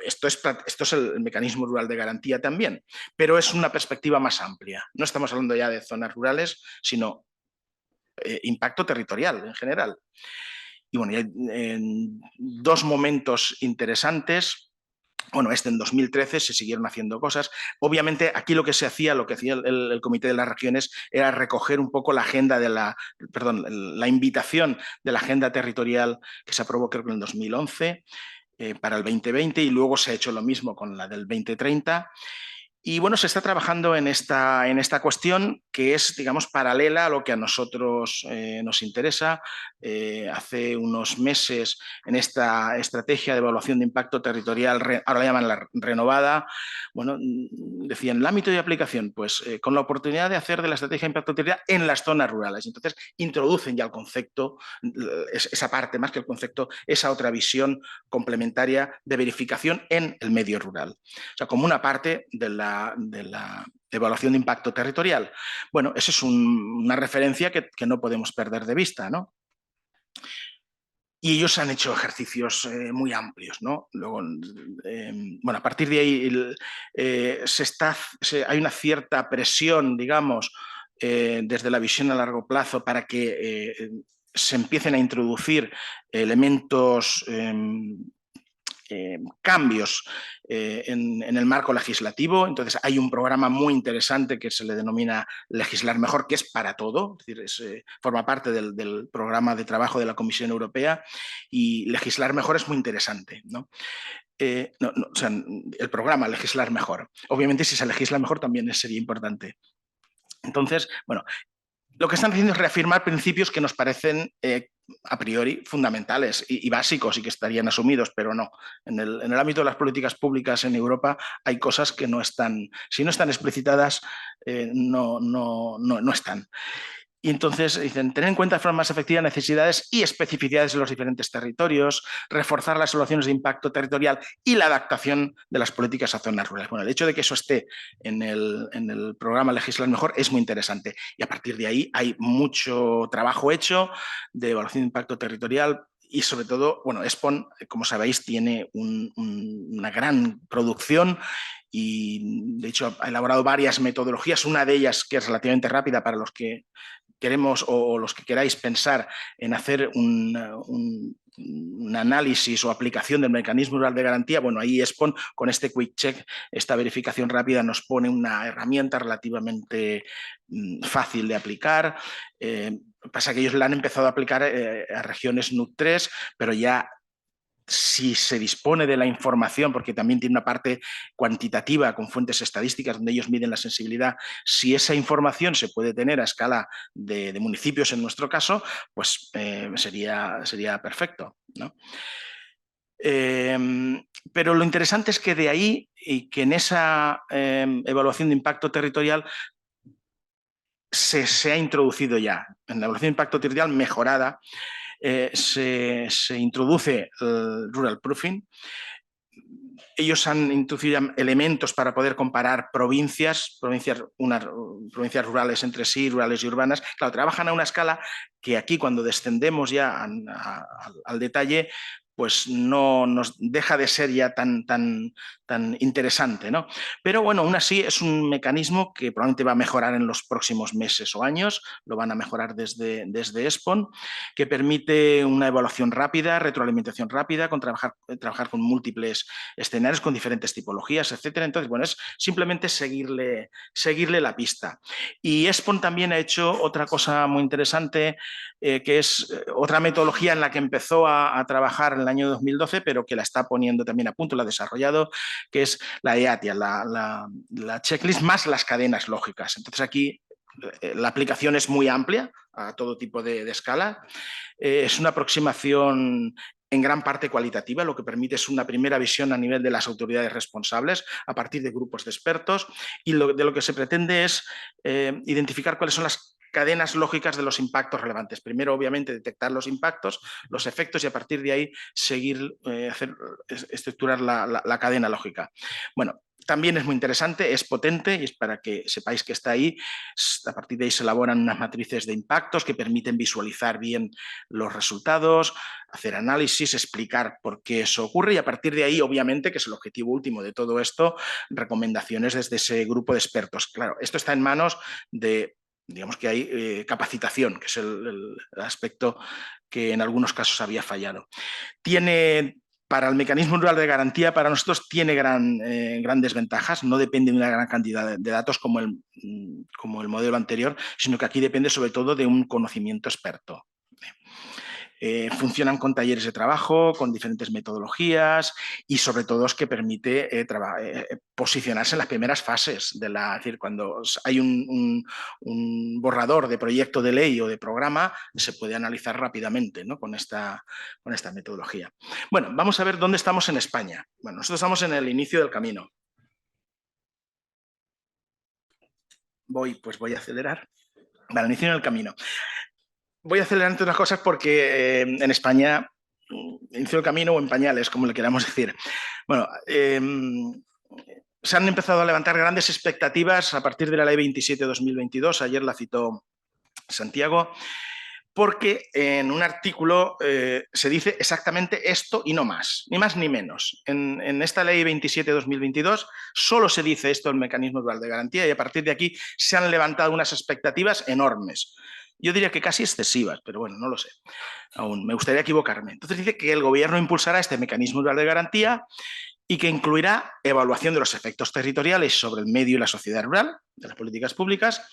esto es el mecanismo rural de garantía también, pero es una perspectiva más amplia. No estamos hablando ya de zonas rurales, sino impacto territorial en general. Y bueno, hay dos momentos interesantes. Bueno, en 2013 se siguieron haciendo cosas. Obviamente, aquí lo que hacía el Comité de las Regiones era recoger un poco la agenda la invitación de la agenda territorial que se aprobó, creo que en el 2011, para el 2020, y luego se ha hecho lo mismo con la del 2030. Y bueno, se está trabajando en esta cuestión, que es, digamos, paralela a lo que a nosotros nos interesa. Hace unos meses, en esta estrategia de evaluación de impacto territorial, ahora la llaman la renovada, bueno, decían, el ámbito de aplicación, pues con la oportunidad de hacer de la estrategia de impacto territorial en las zonas rurales. Entonces, introducen ya el concepto, esa parte, más que el concepto, esa otra visión complementaria de verificación en el medio rural. O sea, como una parte de la evaluación de impacto territorial. Bueno, esa es una referencia que no podemos perder de vista, ¿no? Y ellos han hecho ejercicios muy amplios, ¿no? Luego, bueno, a partir de ahí hay una cierta presión, digamos, desde la visión a largo plazo para que se empiecen a introducir elementos, cambios en el marco legislativo. Entonces hay un programa muy interesante que se le denomina Legislar Mejor, que es para todo, es decir, forma parte del programa de trabajo de la Comisión Europea, y legislar mejor es muy interesante, ¿no? O sea, el programa Legislar Mejor. Obviamente, si se legisla mejor también sería importante. Entonces, bueno, lo que están haciendo es reafirmar principios que nos parecen a priori fundamentales y básicos y que estarían asumidos, pero no. En el ámbito de las políticas públicas en Europa hay cosas que no están, si no están explicitadas, no están. Y entonces dicen, tener en cuenta de forma más efectiva necesidades y especificidades de los diferentes territorios, reforzar las evaluaciones de impacto territorial y la adaptación de las políticas a zonas rurales. Bueno, el hecho de que eso esté en el programa Legislar Mejor es muy interesante, y a partir de ahí hay mucho trabajo hecho de evaluación de impacto territorial. Y sobre todo, bueno, ESPON, como sabéis, tiene una gran producción y, de hecho, ha elaborado varias metodologías. Una de ellas, que es relativamente rápida para los que queremos o los que queráis pensar en hacer un análisis o aplicación del mecanismo rural de garantía, bueno, ahí ESPON, con este quick check, esta verificación rápida, nos pone una herramienta relativamente fácil de aplicar. Pasa que ellos la han empezado a aplicar a regiones NUC 3, pero ya, si se dispone de la información, porque también tiene una parte cuantitativa con fuentes estadísticas donde ellos miden la sensibilidad, si esa información se puede tener a escala de municipios en nuestro caso, pues sería perfecto, ¿no? Pero lo interesante es que de ahí, y que en esa evaluación de impacto territorial se ha introducido ya, en la evaluación de impacto territorial mejorada, se introduce el rural proofing. Ellos han introducido elementos para poder comparar provincias rurales entre sí, rurales y urbanas. Claro, trabajan a una escala que aquí, cuando descendemos ya al detalle, pues no nos deja de ser ya tan interesante, ¿no? Pero bueno, aún así es un mecanismo que probablemente va a mejorar en los próximos meses o años, lo van a mejorar desde ESPON, que permite una evaluación rápida, retroalimentación rápida, trabajar con múltiples escenarios, con diferentes tipologías, etcétera. Entonces, bueno, es simplemente seguirle la pista. Y ESPON también ha hecho otra cosa muy interesante, que es otra metodología en la que empezó a trabajar en el año 2012, pero que la está poniendo también a punto, la ha desarrollado, que es la EATIA, la checklist más las cadenas lógicas. Entonces, aquí la aplicación es muy amplia a todo tipo de escala. Es una aproximación en gran parte cualitativa, lo que permite es una primera visión a nivel de las autoridades responsables a partir de grupos de expertos, y de lo que se pretende es identificar cuáles son las cadenas lógicas de los impactos relevantes. Primero, obviamente, detectar los impactos, los efectos, y a partir de ahí seguir, estructurar la cadena lógica. Bueno, también es muy interesante, es potente, y es para que sepáis que está ahí. A partir de ahí se elaboran unas matrices de impactos que permiten visualizar bien los resultados, hacer análisis, explicar por qué eso ocurre, y a partir de ahí, obviamente, que es el objetivo último de todo esto, recomendaciones desde ese grupo de expertos. Claro, esto está en manos de, digamos que hay capacitación, que es el aspecto que en algunos casos había fallado. Para el mecanismo rural de garantía, para nosotros tiene grandes ventajas. No depende de una gran cantidad de datos como el modelo anterior, sino que aquí depende sobre todo de un conocimiento experto. Funcionan con talleres de trabajo, con diferentes metodologías, y sobre todo es que permite posicionarse en las primeras fases es decir, cuando hay un borrador de proyecto de ley o de programa, se puede analizar rápidamente, ¿no? con esta metodología. Bueno, vamos a ver dónde estamos en España. Bueno, nosotros estamos en el inicio del camino. Voy a acelerar. Vale, inicio en el camino. Voy a acelerar entre otras cosas porque en España inició el camino, o en pañales, como le queramos decir. Bueno, se han empezado a levantar grandes expectativas a partir de la Ley 27 de 2022, ayer la citó Santiago, porque en un artículo se dice exactamente esto y no más, ni más ni menos. En esta Ley 27 de 2022 solo se dice esto, el mecanismo dual de garantía, y a partir de aquí se han levantado unas expectativas enormes. Yo diría que casi excesivas, pero bueno, no lo sé. Aún me gustaría equivocarme. Entonces dice que el Gobierno impulsará este mecanismo dual de garantía y que incluirá evaluación de los efectos territoriales sobre el medio y la sociedad rural, de las políticas públicas,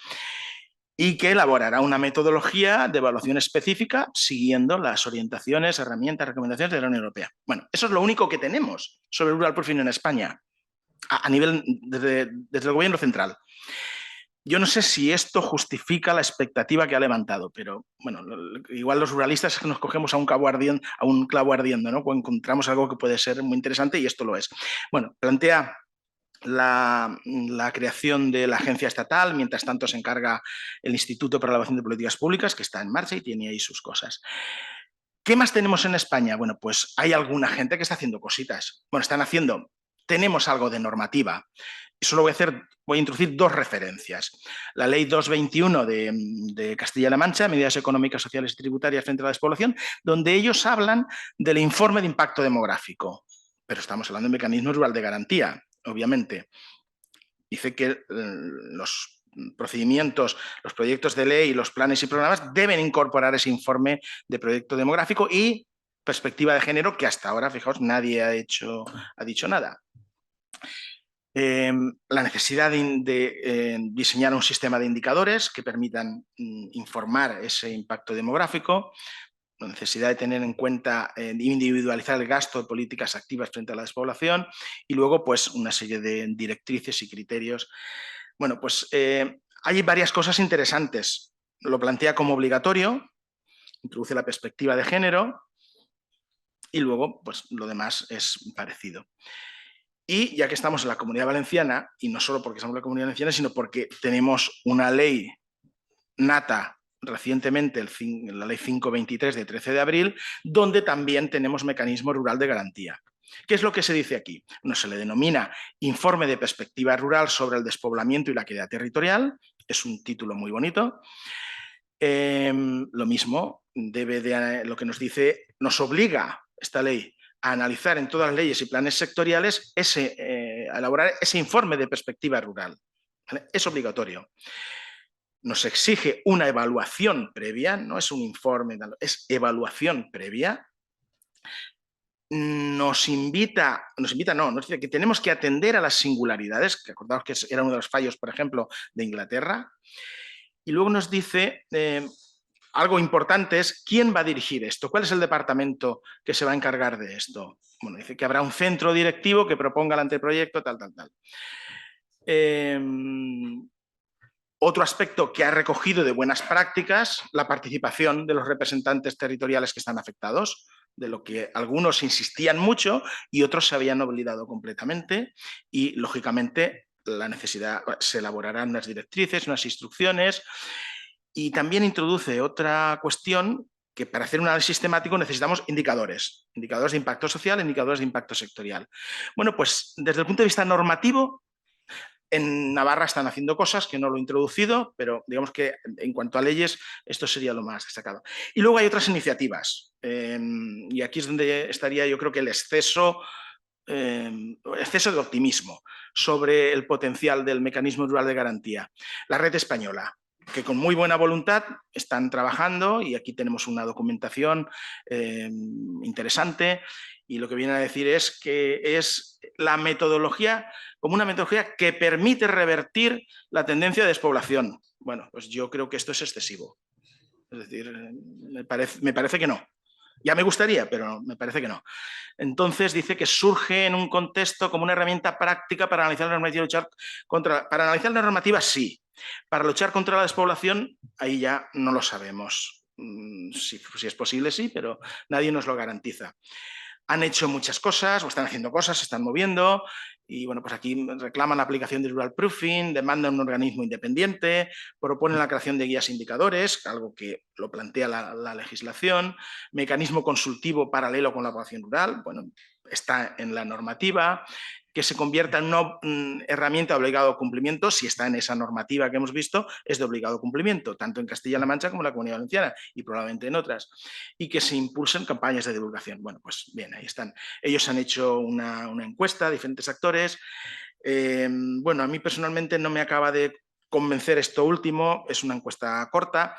y que elaborará una metodología de evaluación específica siguiendo las orientaciones, herramientas, recomendaciones de la Unión Europea. Bueno, eso es lo único que tenemos sobre el rural proofing en España, a nivel desde el Gobierno central. Yo no sé si esto justifica la expectativa que ha levantado, pero bueno, igual los ruralistas nos cogemos a un clavo ardiendo, ¿no? Cuando encontramos algo que puede ser muy interesante, y esto lo es. Bueno, plantea la creación de la agencia estatal, mientras tanto se encarga el Instituto para la Evaluación de Políticas Públicas, que está en marcha y tiene ahí sus cosas. ¿Qué más tenemos en España? Bueno, pues hay alguna gente que está haciendo cositas. Bueno, tenemos algo de normativa. Solo voy a introducir dos referencias. La Ley 221 de Castilla-La Mancha, Medidas Económicas, Sociales y Tributarias frente a la Despoblación, donde ellos hablan del informe de impacto demográfico. Pero estamos hablando de mecanismo rural de garantía, obviamente. Dice que los procedimientos, los proyectos de ley, los planes y programas deben incorporar ese informe de proyecto demográfico y perspectiva de género, que hasta ahora, fijaos, nadie ha dicho nada. La necesidad de diseñar un sistema de indicadores que permitan informar ese impacto demográfico, la necesidad de tener en cuenta, individualizar el gasto de políticas activas frente a la despoblación, y luego pues una serie de directrices y criterios. Bueno, pues hay varias cosas interesantes. Lo plantea como obligatorio, introduce la perspectiva de género, y luego pues lo demás es parecido. Y ya que estamos en la Comunidad Valenciana, y no solo porque estamos en la Comunidad Valenciana, sino porque tenemos una ley nata recientemente, la Ley 523 de 13 de abril, donde también tenemos mecanismo rural de garantía. ¿Qué es lo que se dice aquí? Bueno, se le denomina Informe de Perspectiva Rural sobre el Despoblamiento y la Equidad Territorial. Es un título muy bonito. Lo mismo, lo que nos dice, nos obliga esta ley a analizar en todas las leyes y planes sectoriales a elaborar ese informe de perspectiva rural. ¿Vale? Es obligatorio. Nos exige una evaluación previa, no es un informe, es evaluación previa. Nos dice que tenemos que atender a las singularidades, que acordaos que era uno de los fallos, por ejemplo, de Inglaterra. Y luego nos dice algo importante es quién va a dirigir esto, cuál es el departamento que se va a encargar de esto. Bueno, dice que habrá un centro directivo que proponga el anteproyecto, tal. Otro aspecto que ha recogido de buenas prácticas, la participación de los representantes territoriales que están afectados, de lo que algunos insistían mucho y otros se habían olvidado completamente, y lógicamente la necesidad, se elaborarán unas directrices, unas instrucciones, y también introduce otra cuestión, que para hacer un análisis sistemático necesitamos indicadores de impacto social, indicadores de impacto sectorial. Bueno, pues desde el punto de vista normativo, en Navarra están haciendo cosas que no lo he introducido, pero digamos que en cuanto a leyes, esto sería lo más destacado. Y luego hay otras iniciativas, y aquí es donde estaría yo creo que el exceso de optimismo sobre el potencial del mecanismo rural de garantía. La red española, que con muy buena voluntad están trabajando, y aquí tenemos una documentación interesante, y lo que viene a decir es que es la metodología como una metodología que permite revertir la tendencia de despoblación. Bueno, pues yo creo que esto es excesivo. Es decir, me parece que no. Ya me gustaría, pero me parece que no. Entonces dice que surge en un contexto como una herramienta práctica para analizar la normativa y luchar contra... Para analizar la normativa, sí. Para luchar contra la despoblación, ahí ya no lo sabemos. Si es posible, sí, pero nadie nos lo garantiza. Han hecho muchas cosas, o están haciendo cosas, se están moviendo, y bueno, pues aquí reclaman la aplicación de rural proofing, demandan un organismo independiente, proponen la creación de guías indicadores, algo que lo plantea la legislación, mecanismo consultivo paralelo con la población rural, bueno, está en la normativa, que se convierta en una herramienta de obligado cumplimiento, si está en esa normativa que hemos visto, es de obligado cumplimiento, tanto en Castilla-La Mancha como en la Comunidad Valenciana y probablemente en otras, y que se impulsen campañas de divulgación. Bueno, pues bien, ahí están. Ellos han hecho una encuesta a diferentes actores. Bueno, a mí personalmente no me acaba de convencer esto último, es una encuesta corta,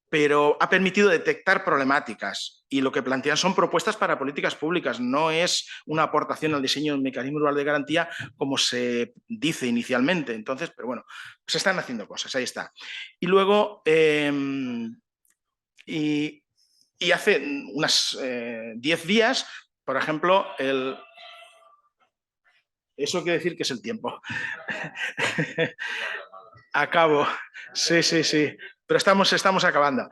pero ha permitido detectar problemáticas, y lo que plantean son propuestas para políticas públicas, no es una aportación al diseño del mecanismo rural de garantía como se dice inicialmente. Entonces, pero bueno, se están haciendo cosas, ahí está. Y luego, y hace unas 10 días, por ejemplo, eso quiere decir que es el tiempo. Acabo. Sí, sí, sí. Pero estamos acabando.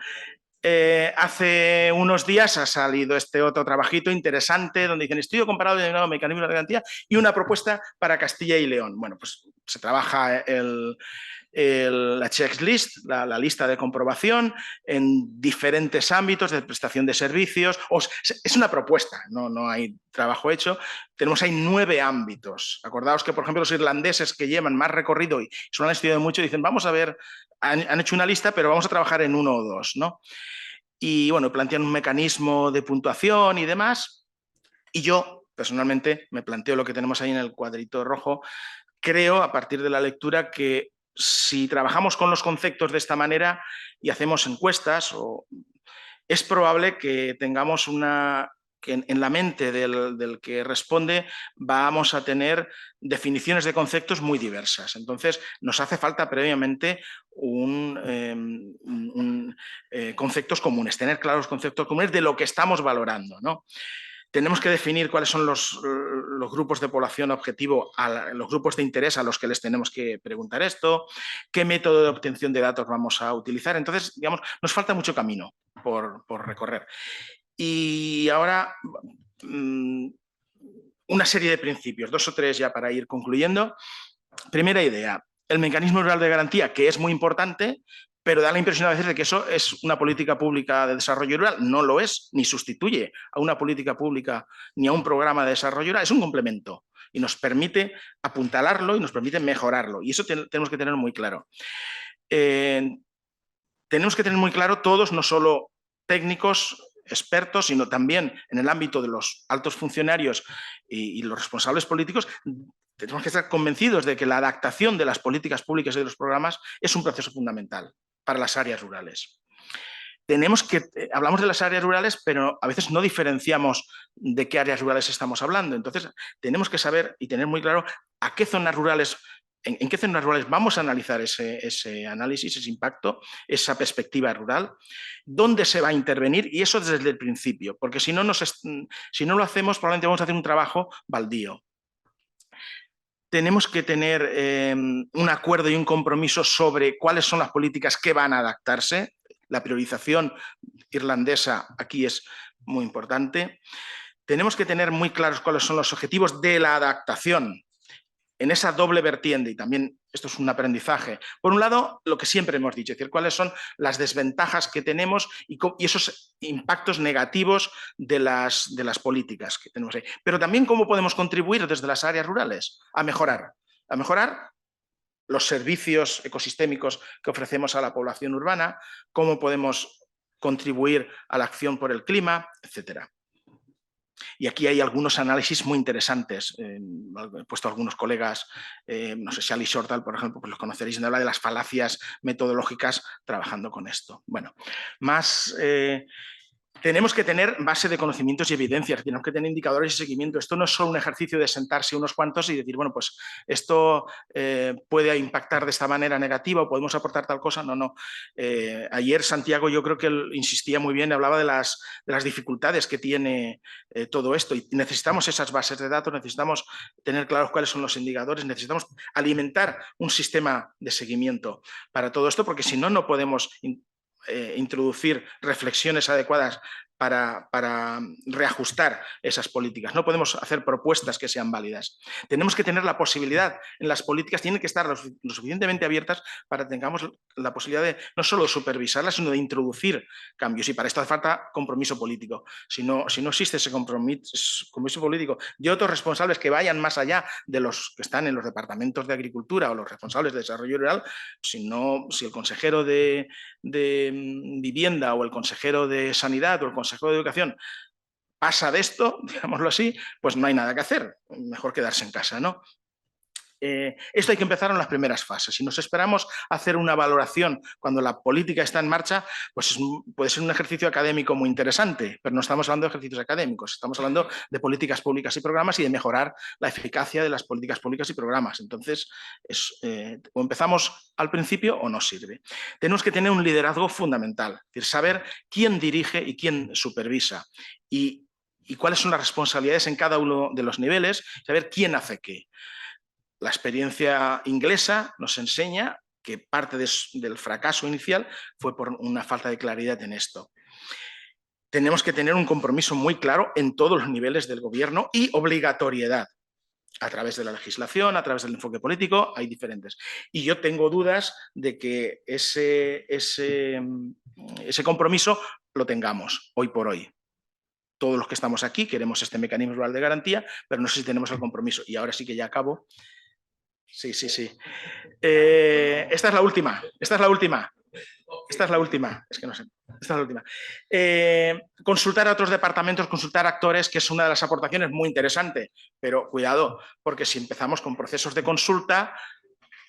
Hace unos días ha salido este otro trabajito interesante donde dicen estudio comparado de nuevo mecanismo de garantía y una propuesta para Castilla y León. Bueno, pues se trabaja la checklist, la lista de comprobación en diferentes ámbitos de prestación de servicios. Es una propuesta, no hay trabajo hecho. Tenemos ahí 9 ámbitos. Acordaos que, por ejemplo, los irlandeses que llevan más recorrido y solo han estudiado mucho dicen, vamos a ver, han hecho una lista, pero vamos a trabajar en 1 o 2, ¿no? Y bueno, plantean un mecanismo de puntuación y demás. Y yo, personalmente, me planteo lo que tenemos ahí en el cuadrito rojo. Creo, a partir de la lectura, que si trabajamos con los conceptos de esta manera y hacemos encuestas, es probable que tengamos que en la mente del que responde vamos a tener definiciones de conceptos muy diversas. Entonces, nos hace falta previamente conceptos comunes, tener claros conceptos comunes de lo que estamos valorando, ¿no? Tenemos que definir cuáles son los grupos de población objetivo, los grupos de interés a los que les tenemos que preguntar esto, qué método de obtención de datos vamos a utilizar. Entonces, digamos, nos falta mucho camino por recorrer. Y ahora, una serie de principios, 2 o 3 ya para ir concluyendo. Primera idea, el mecanismo rural de garantía, que es muy importante, pero da la impresión a veces de que eso es una política pública de desarrollo rural. No lo es, ni sustituye a una política pública ni a un programa de desarrollo rural, es un complemento y nos permite apuntalarlo y nos permite mejorarlo. Y eso tenemos que tener muy claro. Tenemos que tener muy claro todos, no solo técnicos, expertos, sino también en el ámbito de los altos funcionarios y los responsables políticos, tenemos que estar convencidos de que la adaptación de las políticas públicas y de los programas es un proceso fundamental para las áreas rurales. Hablamos de las áreas rurales, pero a veces no diferenciamos de qué áreas rurales estamos hablando. Entonces, tenemos que saber y tener muy claro a qué zonas rurales, en qué zonas rurales vamos a analizar ese análisis, ese impacto, esa perspectiva rural, dónde se va a intervenir, y eso desde el principio, porque si no lo hacemos, probablemente vamos a hacer un trabajo baldío. tenemos que tener un acuerdo y un compromiso sobre cuáles son las políticas que van a adaptarse. La priorización irlandesa aquí es muy importante. Tenemos que tener muy claros cuáles son los objetivos de la adaptación en esa doble vertiente, y también esto es un aprendizaje. Por un lado, lo que siempre hemos dicho, es decir, cuáles son las desventajas que tenemos y esos impactos negativos de las políticas que tenemos ahí. Pero también cómo podemos contribuir desde las áreas rurales a mejorar los servicios ecosistémicos que ofrecemos a la población urbana, cómo podemos contribuir a la acción por el clima, etcétera. Y aquí hay algunos análisis muy interesantes. He puesto algunos colegas, no sé si Ali Shortal, por ejemplo, pues los conoceréis, habla de las falacias metodológicas trabajando con esto. Bueno, más... tenemos que tener base de conocimientos y evidencias, tenemos que tener indicadores y seguimiento. Esto no es solo un ejercicio de sentarse unos cuantos y decir, bueno, pues esto puede impactar de esta manera negativa o podemos aportar tal cosa. No, no. Ayer Santiago yo creo que él insistía muy bien, hablaba de las dificultades que tiene todo esto y necesitamos esas bases de datos, necesitamos tener claros cuáles son los indicadores, necesitamos alimentar un sistema de seguimiento para todo esto porque si no, no podemos introducir reflexiones adecuadas para reajustar esas políticas. No podemos hacer propuestas que sean válidas. Tenemos que tener la posibilidad, en las políticas tienen que estar lo suficientemente abiertas para que tengamos la posibilidad de no solo supervisarlas, sino de introducir cambios. Y para esto hace falta compromiso político. Si no existe ese compromiso político de otros responsables que vayan más allá de los que están en los departamentos de Agricultura o los responsables de desarrollo rural, si el consejero de Vivienda o el consejero de Sanidad o el consejero de Educación pasa de esto, digámoslo así, pues no hay nada que hacer, mejor quedarse en casa, ¿no? Esto hay que empezar en las primeras fases. Si nos esperamos hacer una valoración cuando la política está en marcha, pues puede ser un ejercicio académico muy interesante, pero no estamos hablando de ejercicios académicos, estamos hablando de políticas públicas y programas y de mejorar la eficacia de las políticas públicas y programas. Entonces, o empezamos al principio o no sirve. Tenemos que tener un liderazgo fundamental, es decir, saber quién dirige y quién supervisa y cuáles son las responsabilidades en cada uno de los niveles, saber quién hace qué. La experiencia inglesa nos enseña que parte del fracaso inicial fue por una falta de claridad en esto. Tenemos que tener un compromiso muy claro en todos los niveles del gobierno y obligatoriedad. A través de la legislación, a través del enfoque político, hay diferentes. Y yo tengo dudas de que ese compromiso lo tengamos hoy por hoy. Todos los que estamos aquí queremos este mecanismo rural de garantía, pero no sé si tenemos el compromiso. Y ahora sí que ya acabo. Sí. Esta es la última. Es que no sé. Esta es la última. Consultar a otros departamentos, consultar a actores, que es una de las aportaciones muy interesante. Pero cuidado, porque si empezamos con procesos de consulta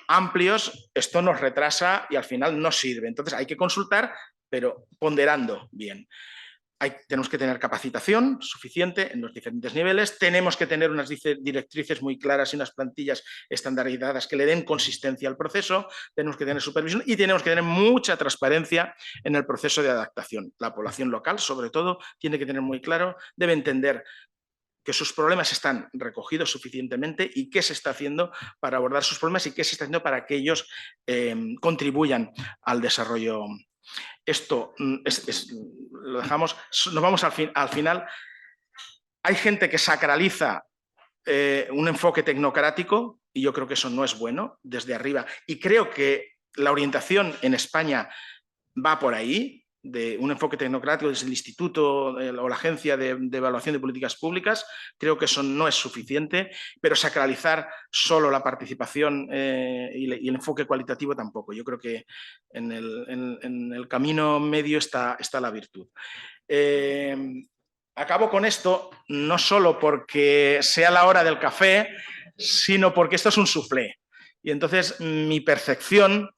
amplios, esto nos retrasa y al final no sirve. Entonces hay que consultar, pero ponderando bien. Tenemos que tener capacitación suficiente en los diferentes niveles, tenemos que tener unas directrices muy claras y unas plantillas estandarizadas que le den consistencia al proceso, tenemos que tener supervisión y tenemos que tener mucha transparencia en el proceso de adaptación. La población local, sobre todo, tiene que tener muy claro, debe entender que sus problemas están recogidos suficientemente y qué se está haciendo para abordar sus problemas y qué se está haciendo para que ellos contribuyan al desarrollo. Esto lo dejamos, nos vamos al final. Hay gente que sacraliza un enfoque tecnocrático y yo creo que eso no es bueno desde arriba. Y creo que la orientación en España va por ahí, de un enfoque tecnocrático desde el Instituto o la Agencia de Evaluación de Políticas Públicas. Creo que eso no es suficiente, pero sacralizar solo la participación y el enfoque cualitativo tampoco. Yo creo que en el camino medio está la virtud. Acabo con esto, no solo porque sea la hora del café, sino porque esto es un soufflé. Y entonces mi percepción,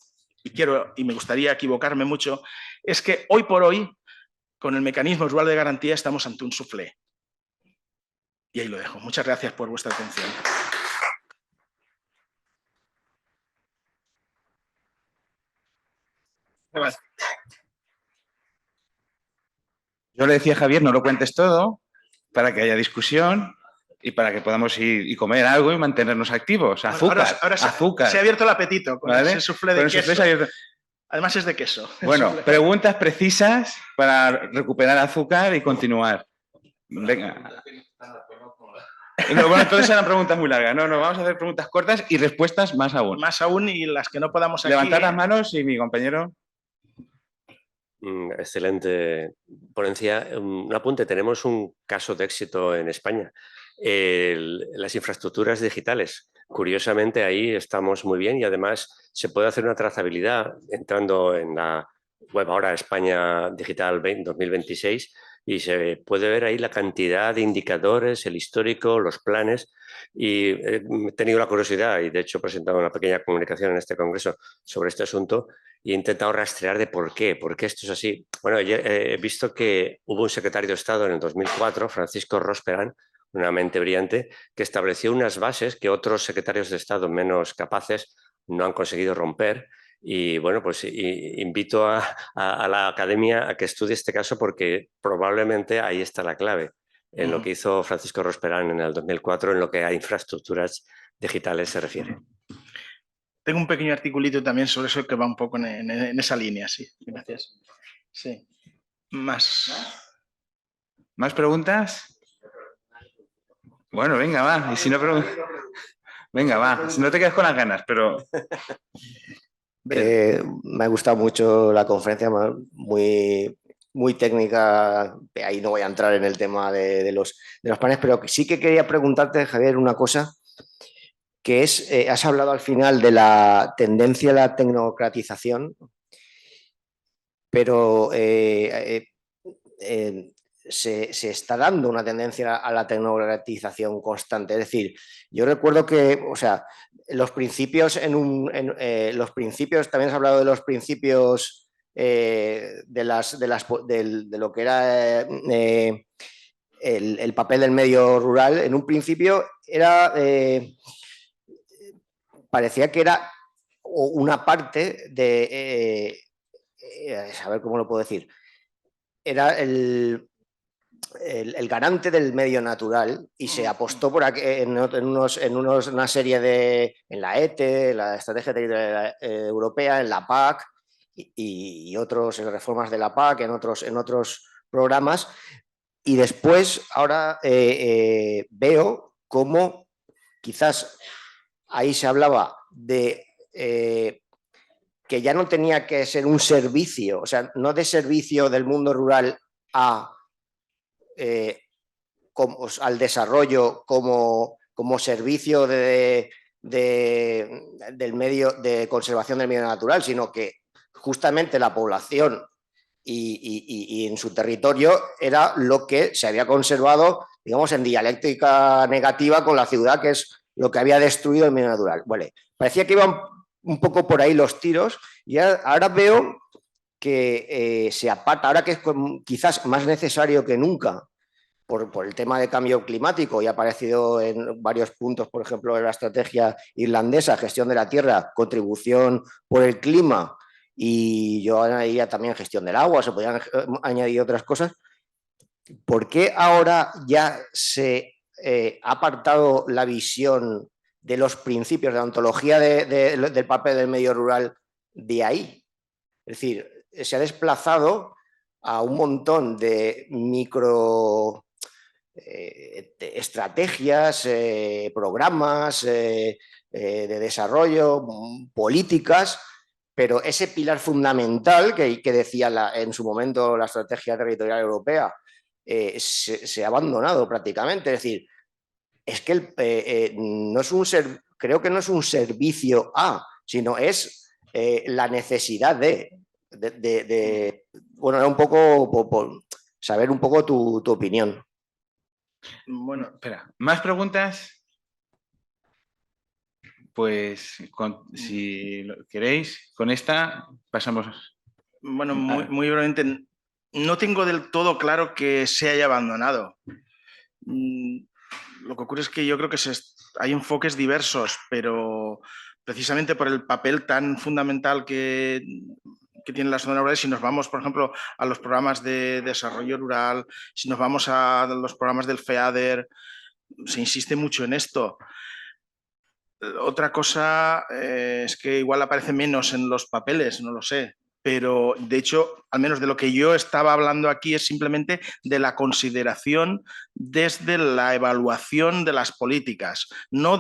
y me gustaría equivocarme mucho, es que hoy por hoy, con el mecanismo rural de garantía, estamos ante un soufflé. Y ahí lo dejo. Muchas gracias por vuestra atención. Yo le decía a Javier, no lo cuentes todo, para que haya discusión. y para que podamos ir y comer algo y mantenernos activos. Azúcar, bueno, ahora azúcar. se ha abierto el apetito con ¿Vale? ese soufflé de queso. Además es de queso. Bueno, preguntas precisas para recuperar azúcar y continuar. Venga. No, bueno, entonces eran preguntas muy largas. No, vamos a hacer preguntas cortas y respuestas más aún. Más aún, y las que no podamos aquí... Levantad las manos y mi compañero... Excelente ponencia. Un apunte, tenemos un caso de éxito en España. Las infraestructuras digitales. Curiosamente, ahí estamos muy bien y además se puede hacer una trazabilidad entrando en la web ahora España Digital 2026 y se puede ver ahí la cantidad de indicadores, el histórico, los planes. Y he tenido la curiosidad y de hecho he presentado una pequeña comunicación en este congreso sobre este asunto y he intentado rastrear de por qué esto es así. Bueno, he visto que hubo un secretario de Estado en el 2004, Francisco Rosperán, una mente brillante, que estableció unas bases que otros secretarios de Estado menos capaces no han conseguido romper. Y bueno, pues invito a la academia a que estudie este caso porque probablemente ahí está la clave, en lo que hizo Francisco Rosperán en el 2004 en lo que a infraestructuras digitales se refiere. Tengo un pequeño articulito también sobre eso que va un poco en esa línea, sí. Gracias. Sí. ¿Más preguntas? Bueno, venga, va. Y si no, venga, va. Si no te quedas con las ganas, pero... Me ha gustado mucho la conferencia, muy, muy técnica. Ahí no voy a entrar en el tema de los paneles, pero sí que quería preguntarte, Javier, una cosa, que es, has hablado al final de la tendencia a la tecnocratización, pero se está dando una tendencia a la tecnocratización constante. Es decir, yo recuerdo que, o sea, los principios los principios, también has hablado de los principios de lo que era el papel del medio rural. En un principio parecía que era una parte de, a ver cómo lo puedo decir, era el garante del medio natural y se apostó por aquí, en una serie en la ETE, la Estrategia Territorial Europea, en la PAC y otros, en reformas de la PAC, en otros programas. Y después, ahora veo cómo quizás ahí se hablaba de que ya no tenía que ser un servicio, o sea, no de servicio del mundo rural al desarrollo como servicio del medio, de conservación del medio natural, sino que justamente la población y en su territorio era lo que se había conservado, digamos, en dialéctica negativa con la ciudad, que es lo que había destruido el medio natural. Bueno, parecía que iban un poco por ahí los tiros y ahora veo que se aparta, ahora que es quizás más necesario que nunca por el tema de cambio climático, y ha aparecido en varios puntos, por ejemplo, en la estrategia irlandesa, gestión de la tierra, contribución por el clima, y yo añadiría también gestión del agua, se podrían añadir otras cosas. ¿Por qué ahora ya se ha apartado la visión de los principios de la ontología del papel del medio rural de ahí? Es decir, se ha desplazado a un montón de micro estrategias, programas de desarrollo, políticas, pero ese pilar fundamental que decía en su momento la Estrategia Territorial Europea se ha abandonado prácticamente. Es decir, es que no es creo que no es un servicio sino es la necesidad bueno, era un poco por saber un poco tu opinión. Bueno, espera, ¿más preguntas? Pues si queréis, con esta pasamos. Bueno, muy brevemente, no tengo del todo claro que se haya abandonado. Lo que ocurre es que yo creo que hay enfoques diversos, pero precisamente por el papel tan fundamental que tienen las zonas rurales, si nos vamos, por ejemplo, a los programas de desarrollo rural, si nos vamos a los programas del FEADER, se insiste mucho en esto. Otra cosa es que igual aparece menos en los papeles, no lo sé, pero de hecho, al menos de lo que yo estaba hablando aquí es simplemente de la consideración desde la evaluación de las políticas, no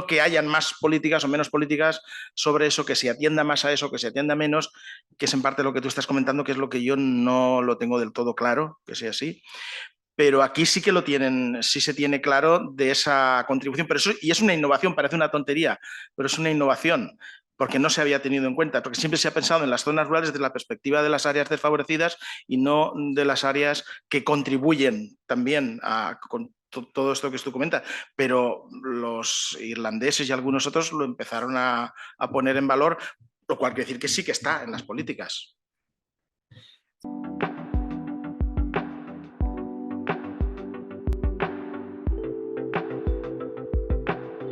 que hayan más políticas o menos políticas sobre eso, que se atienda más a eso, que se atienda menos, que es en parte lo que tú estás comentando, que es lo que yo no lo tengo del todo claro, que sea así. Pero aquí sí que lo tienen, sí se tiene claro de esa contribución. Pero eso, y es una innovación, parece una tontería, pero es una innovación, porque no se había tenido en cuenta, porque siempre se ha pensado en las zonas rurales desde la perspectiva de las áreas desfavorecidas y no de las áreas que contribuyen también con todo esto que tú comentas. Pero los irlandeses y algunos otros lo empezaron a poner en valor, lo cual quiere decir que sí que está en las políticas.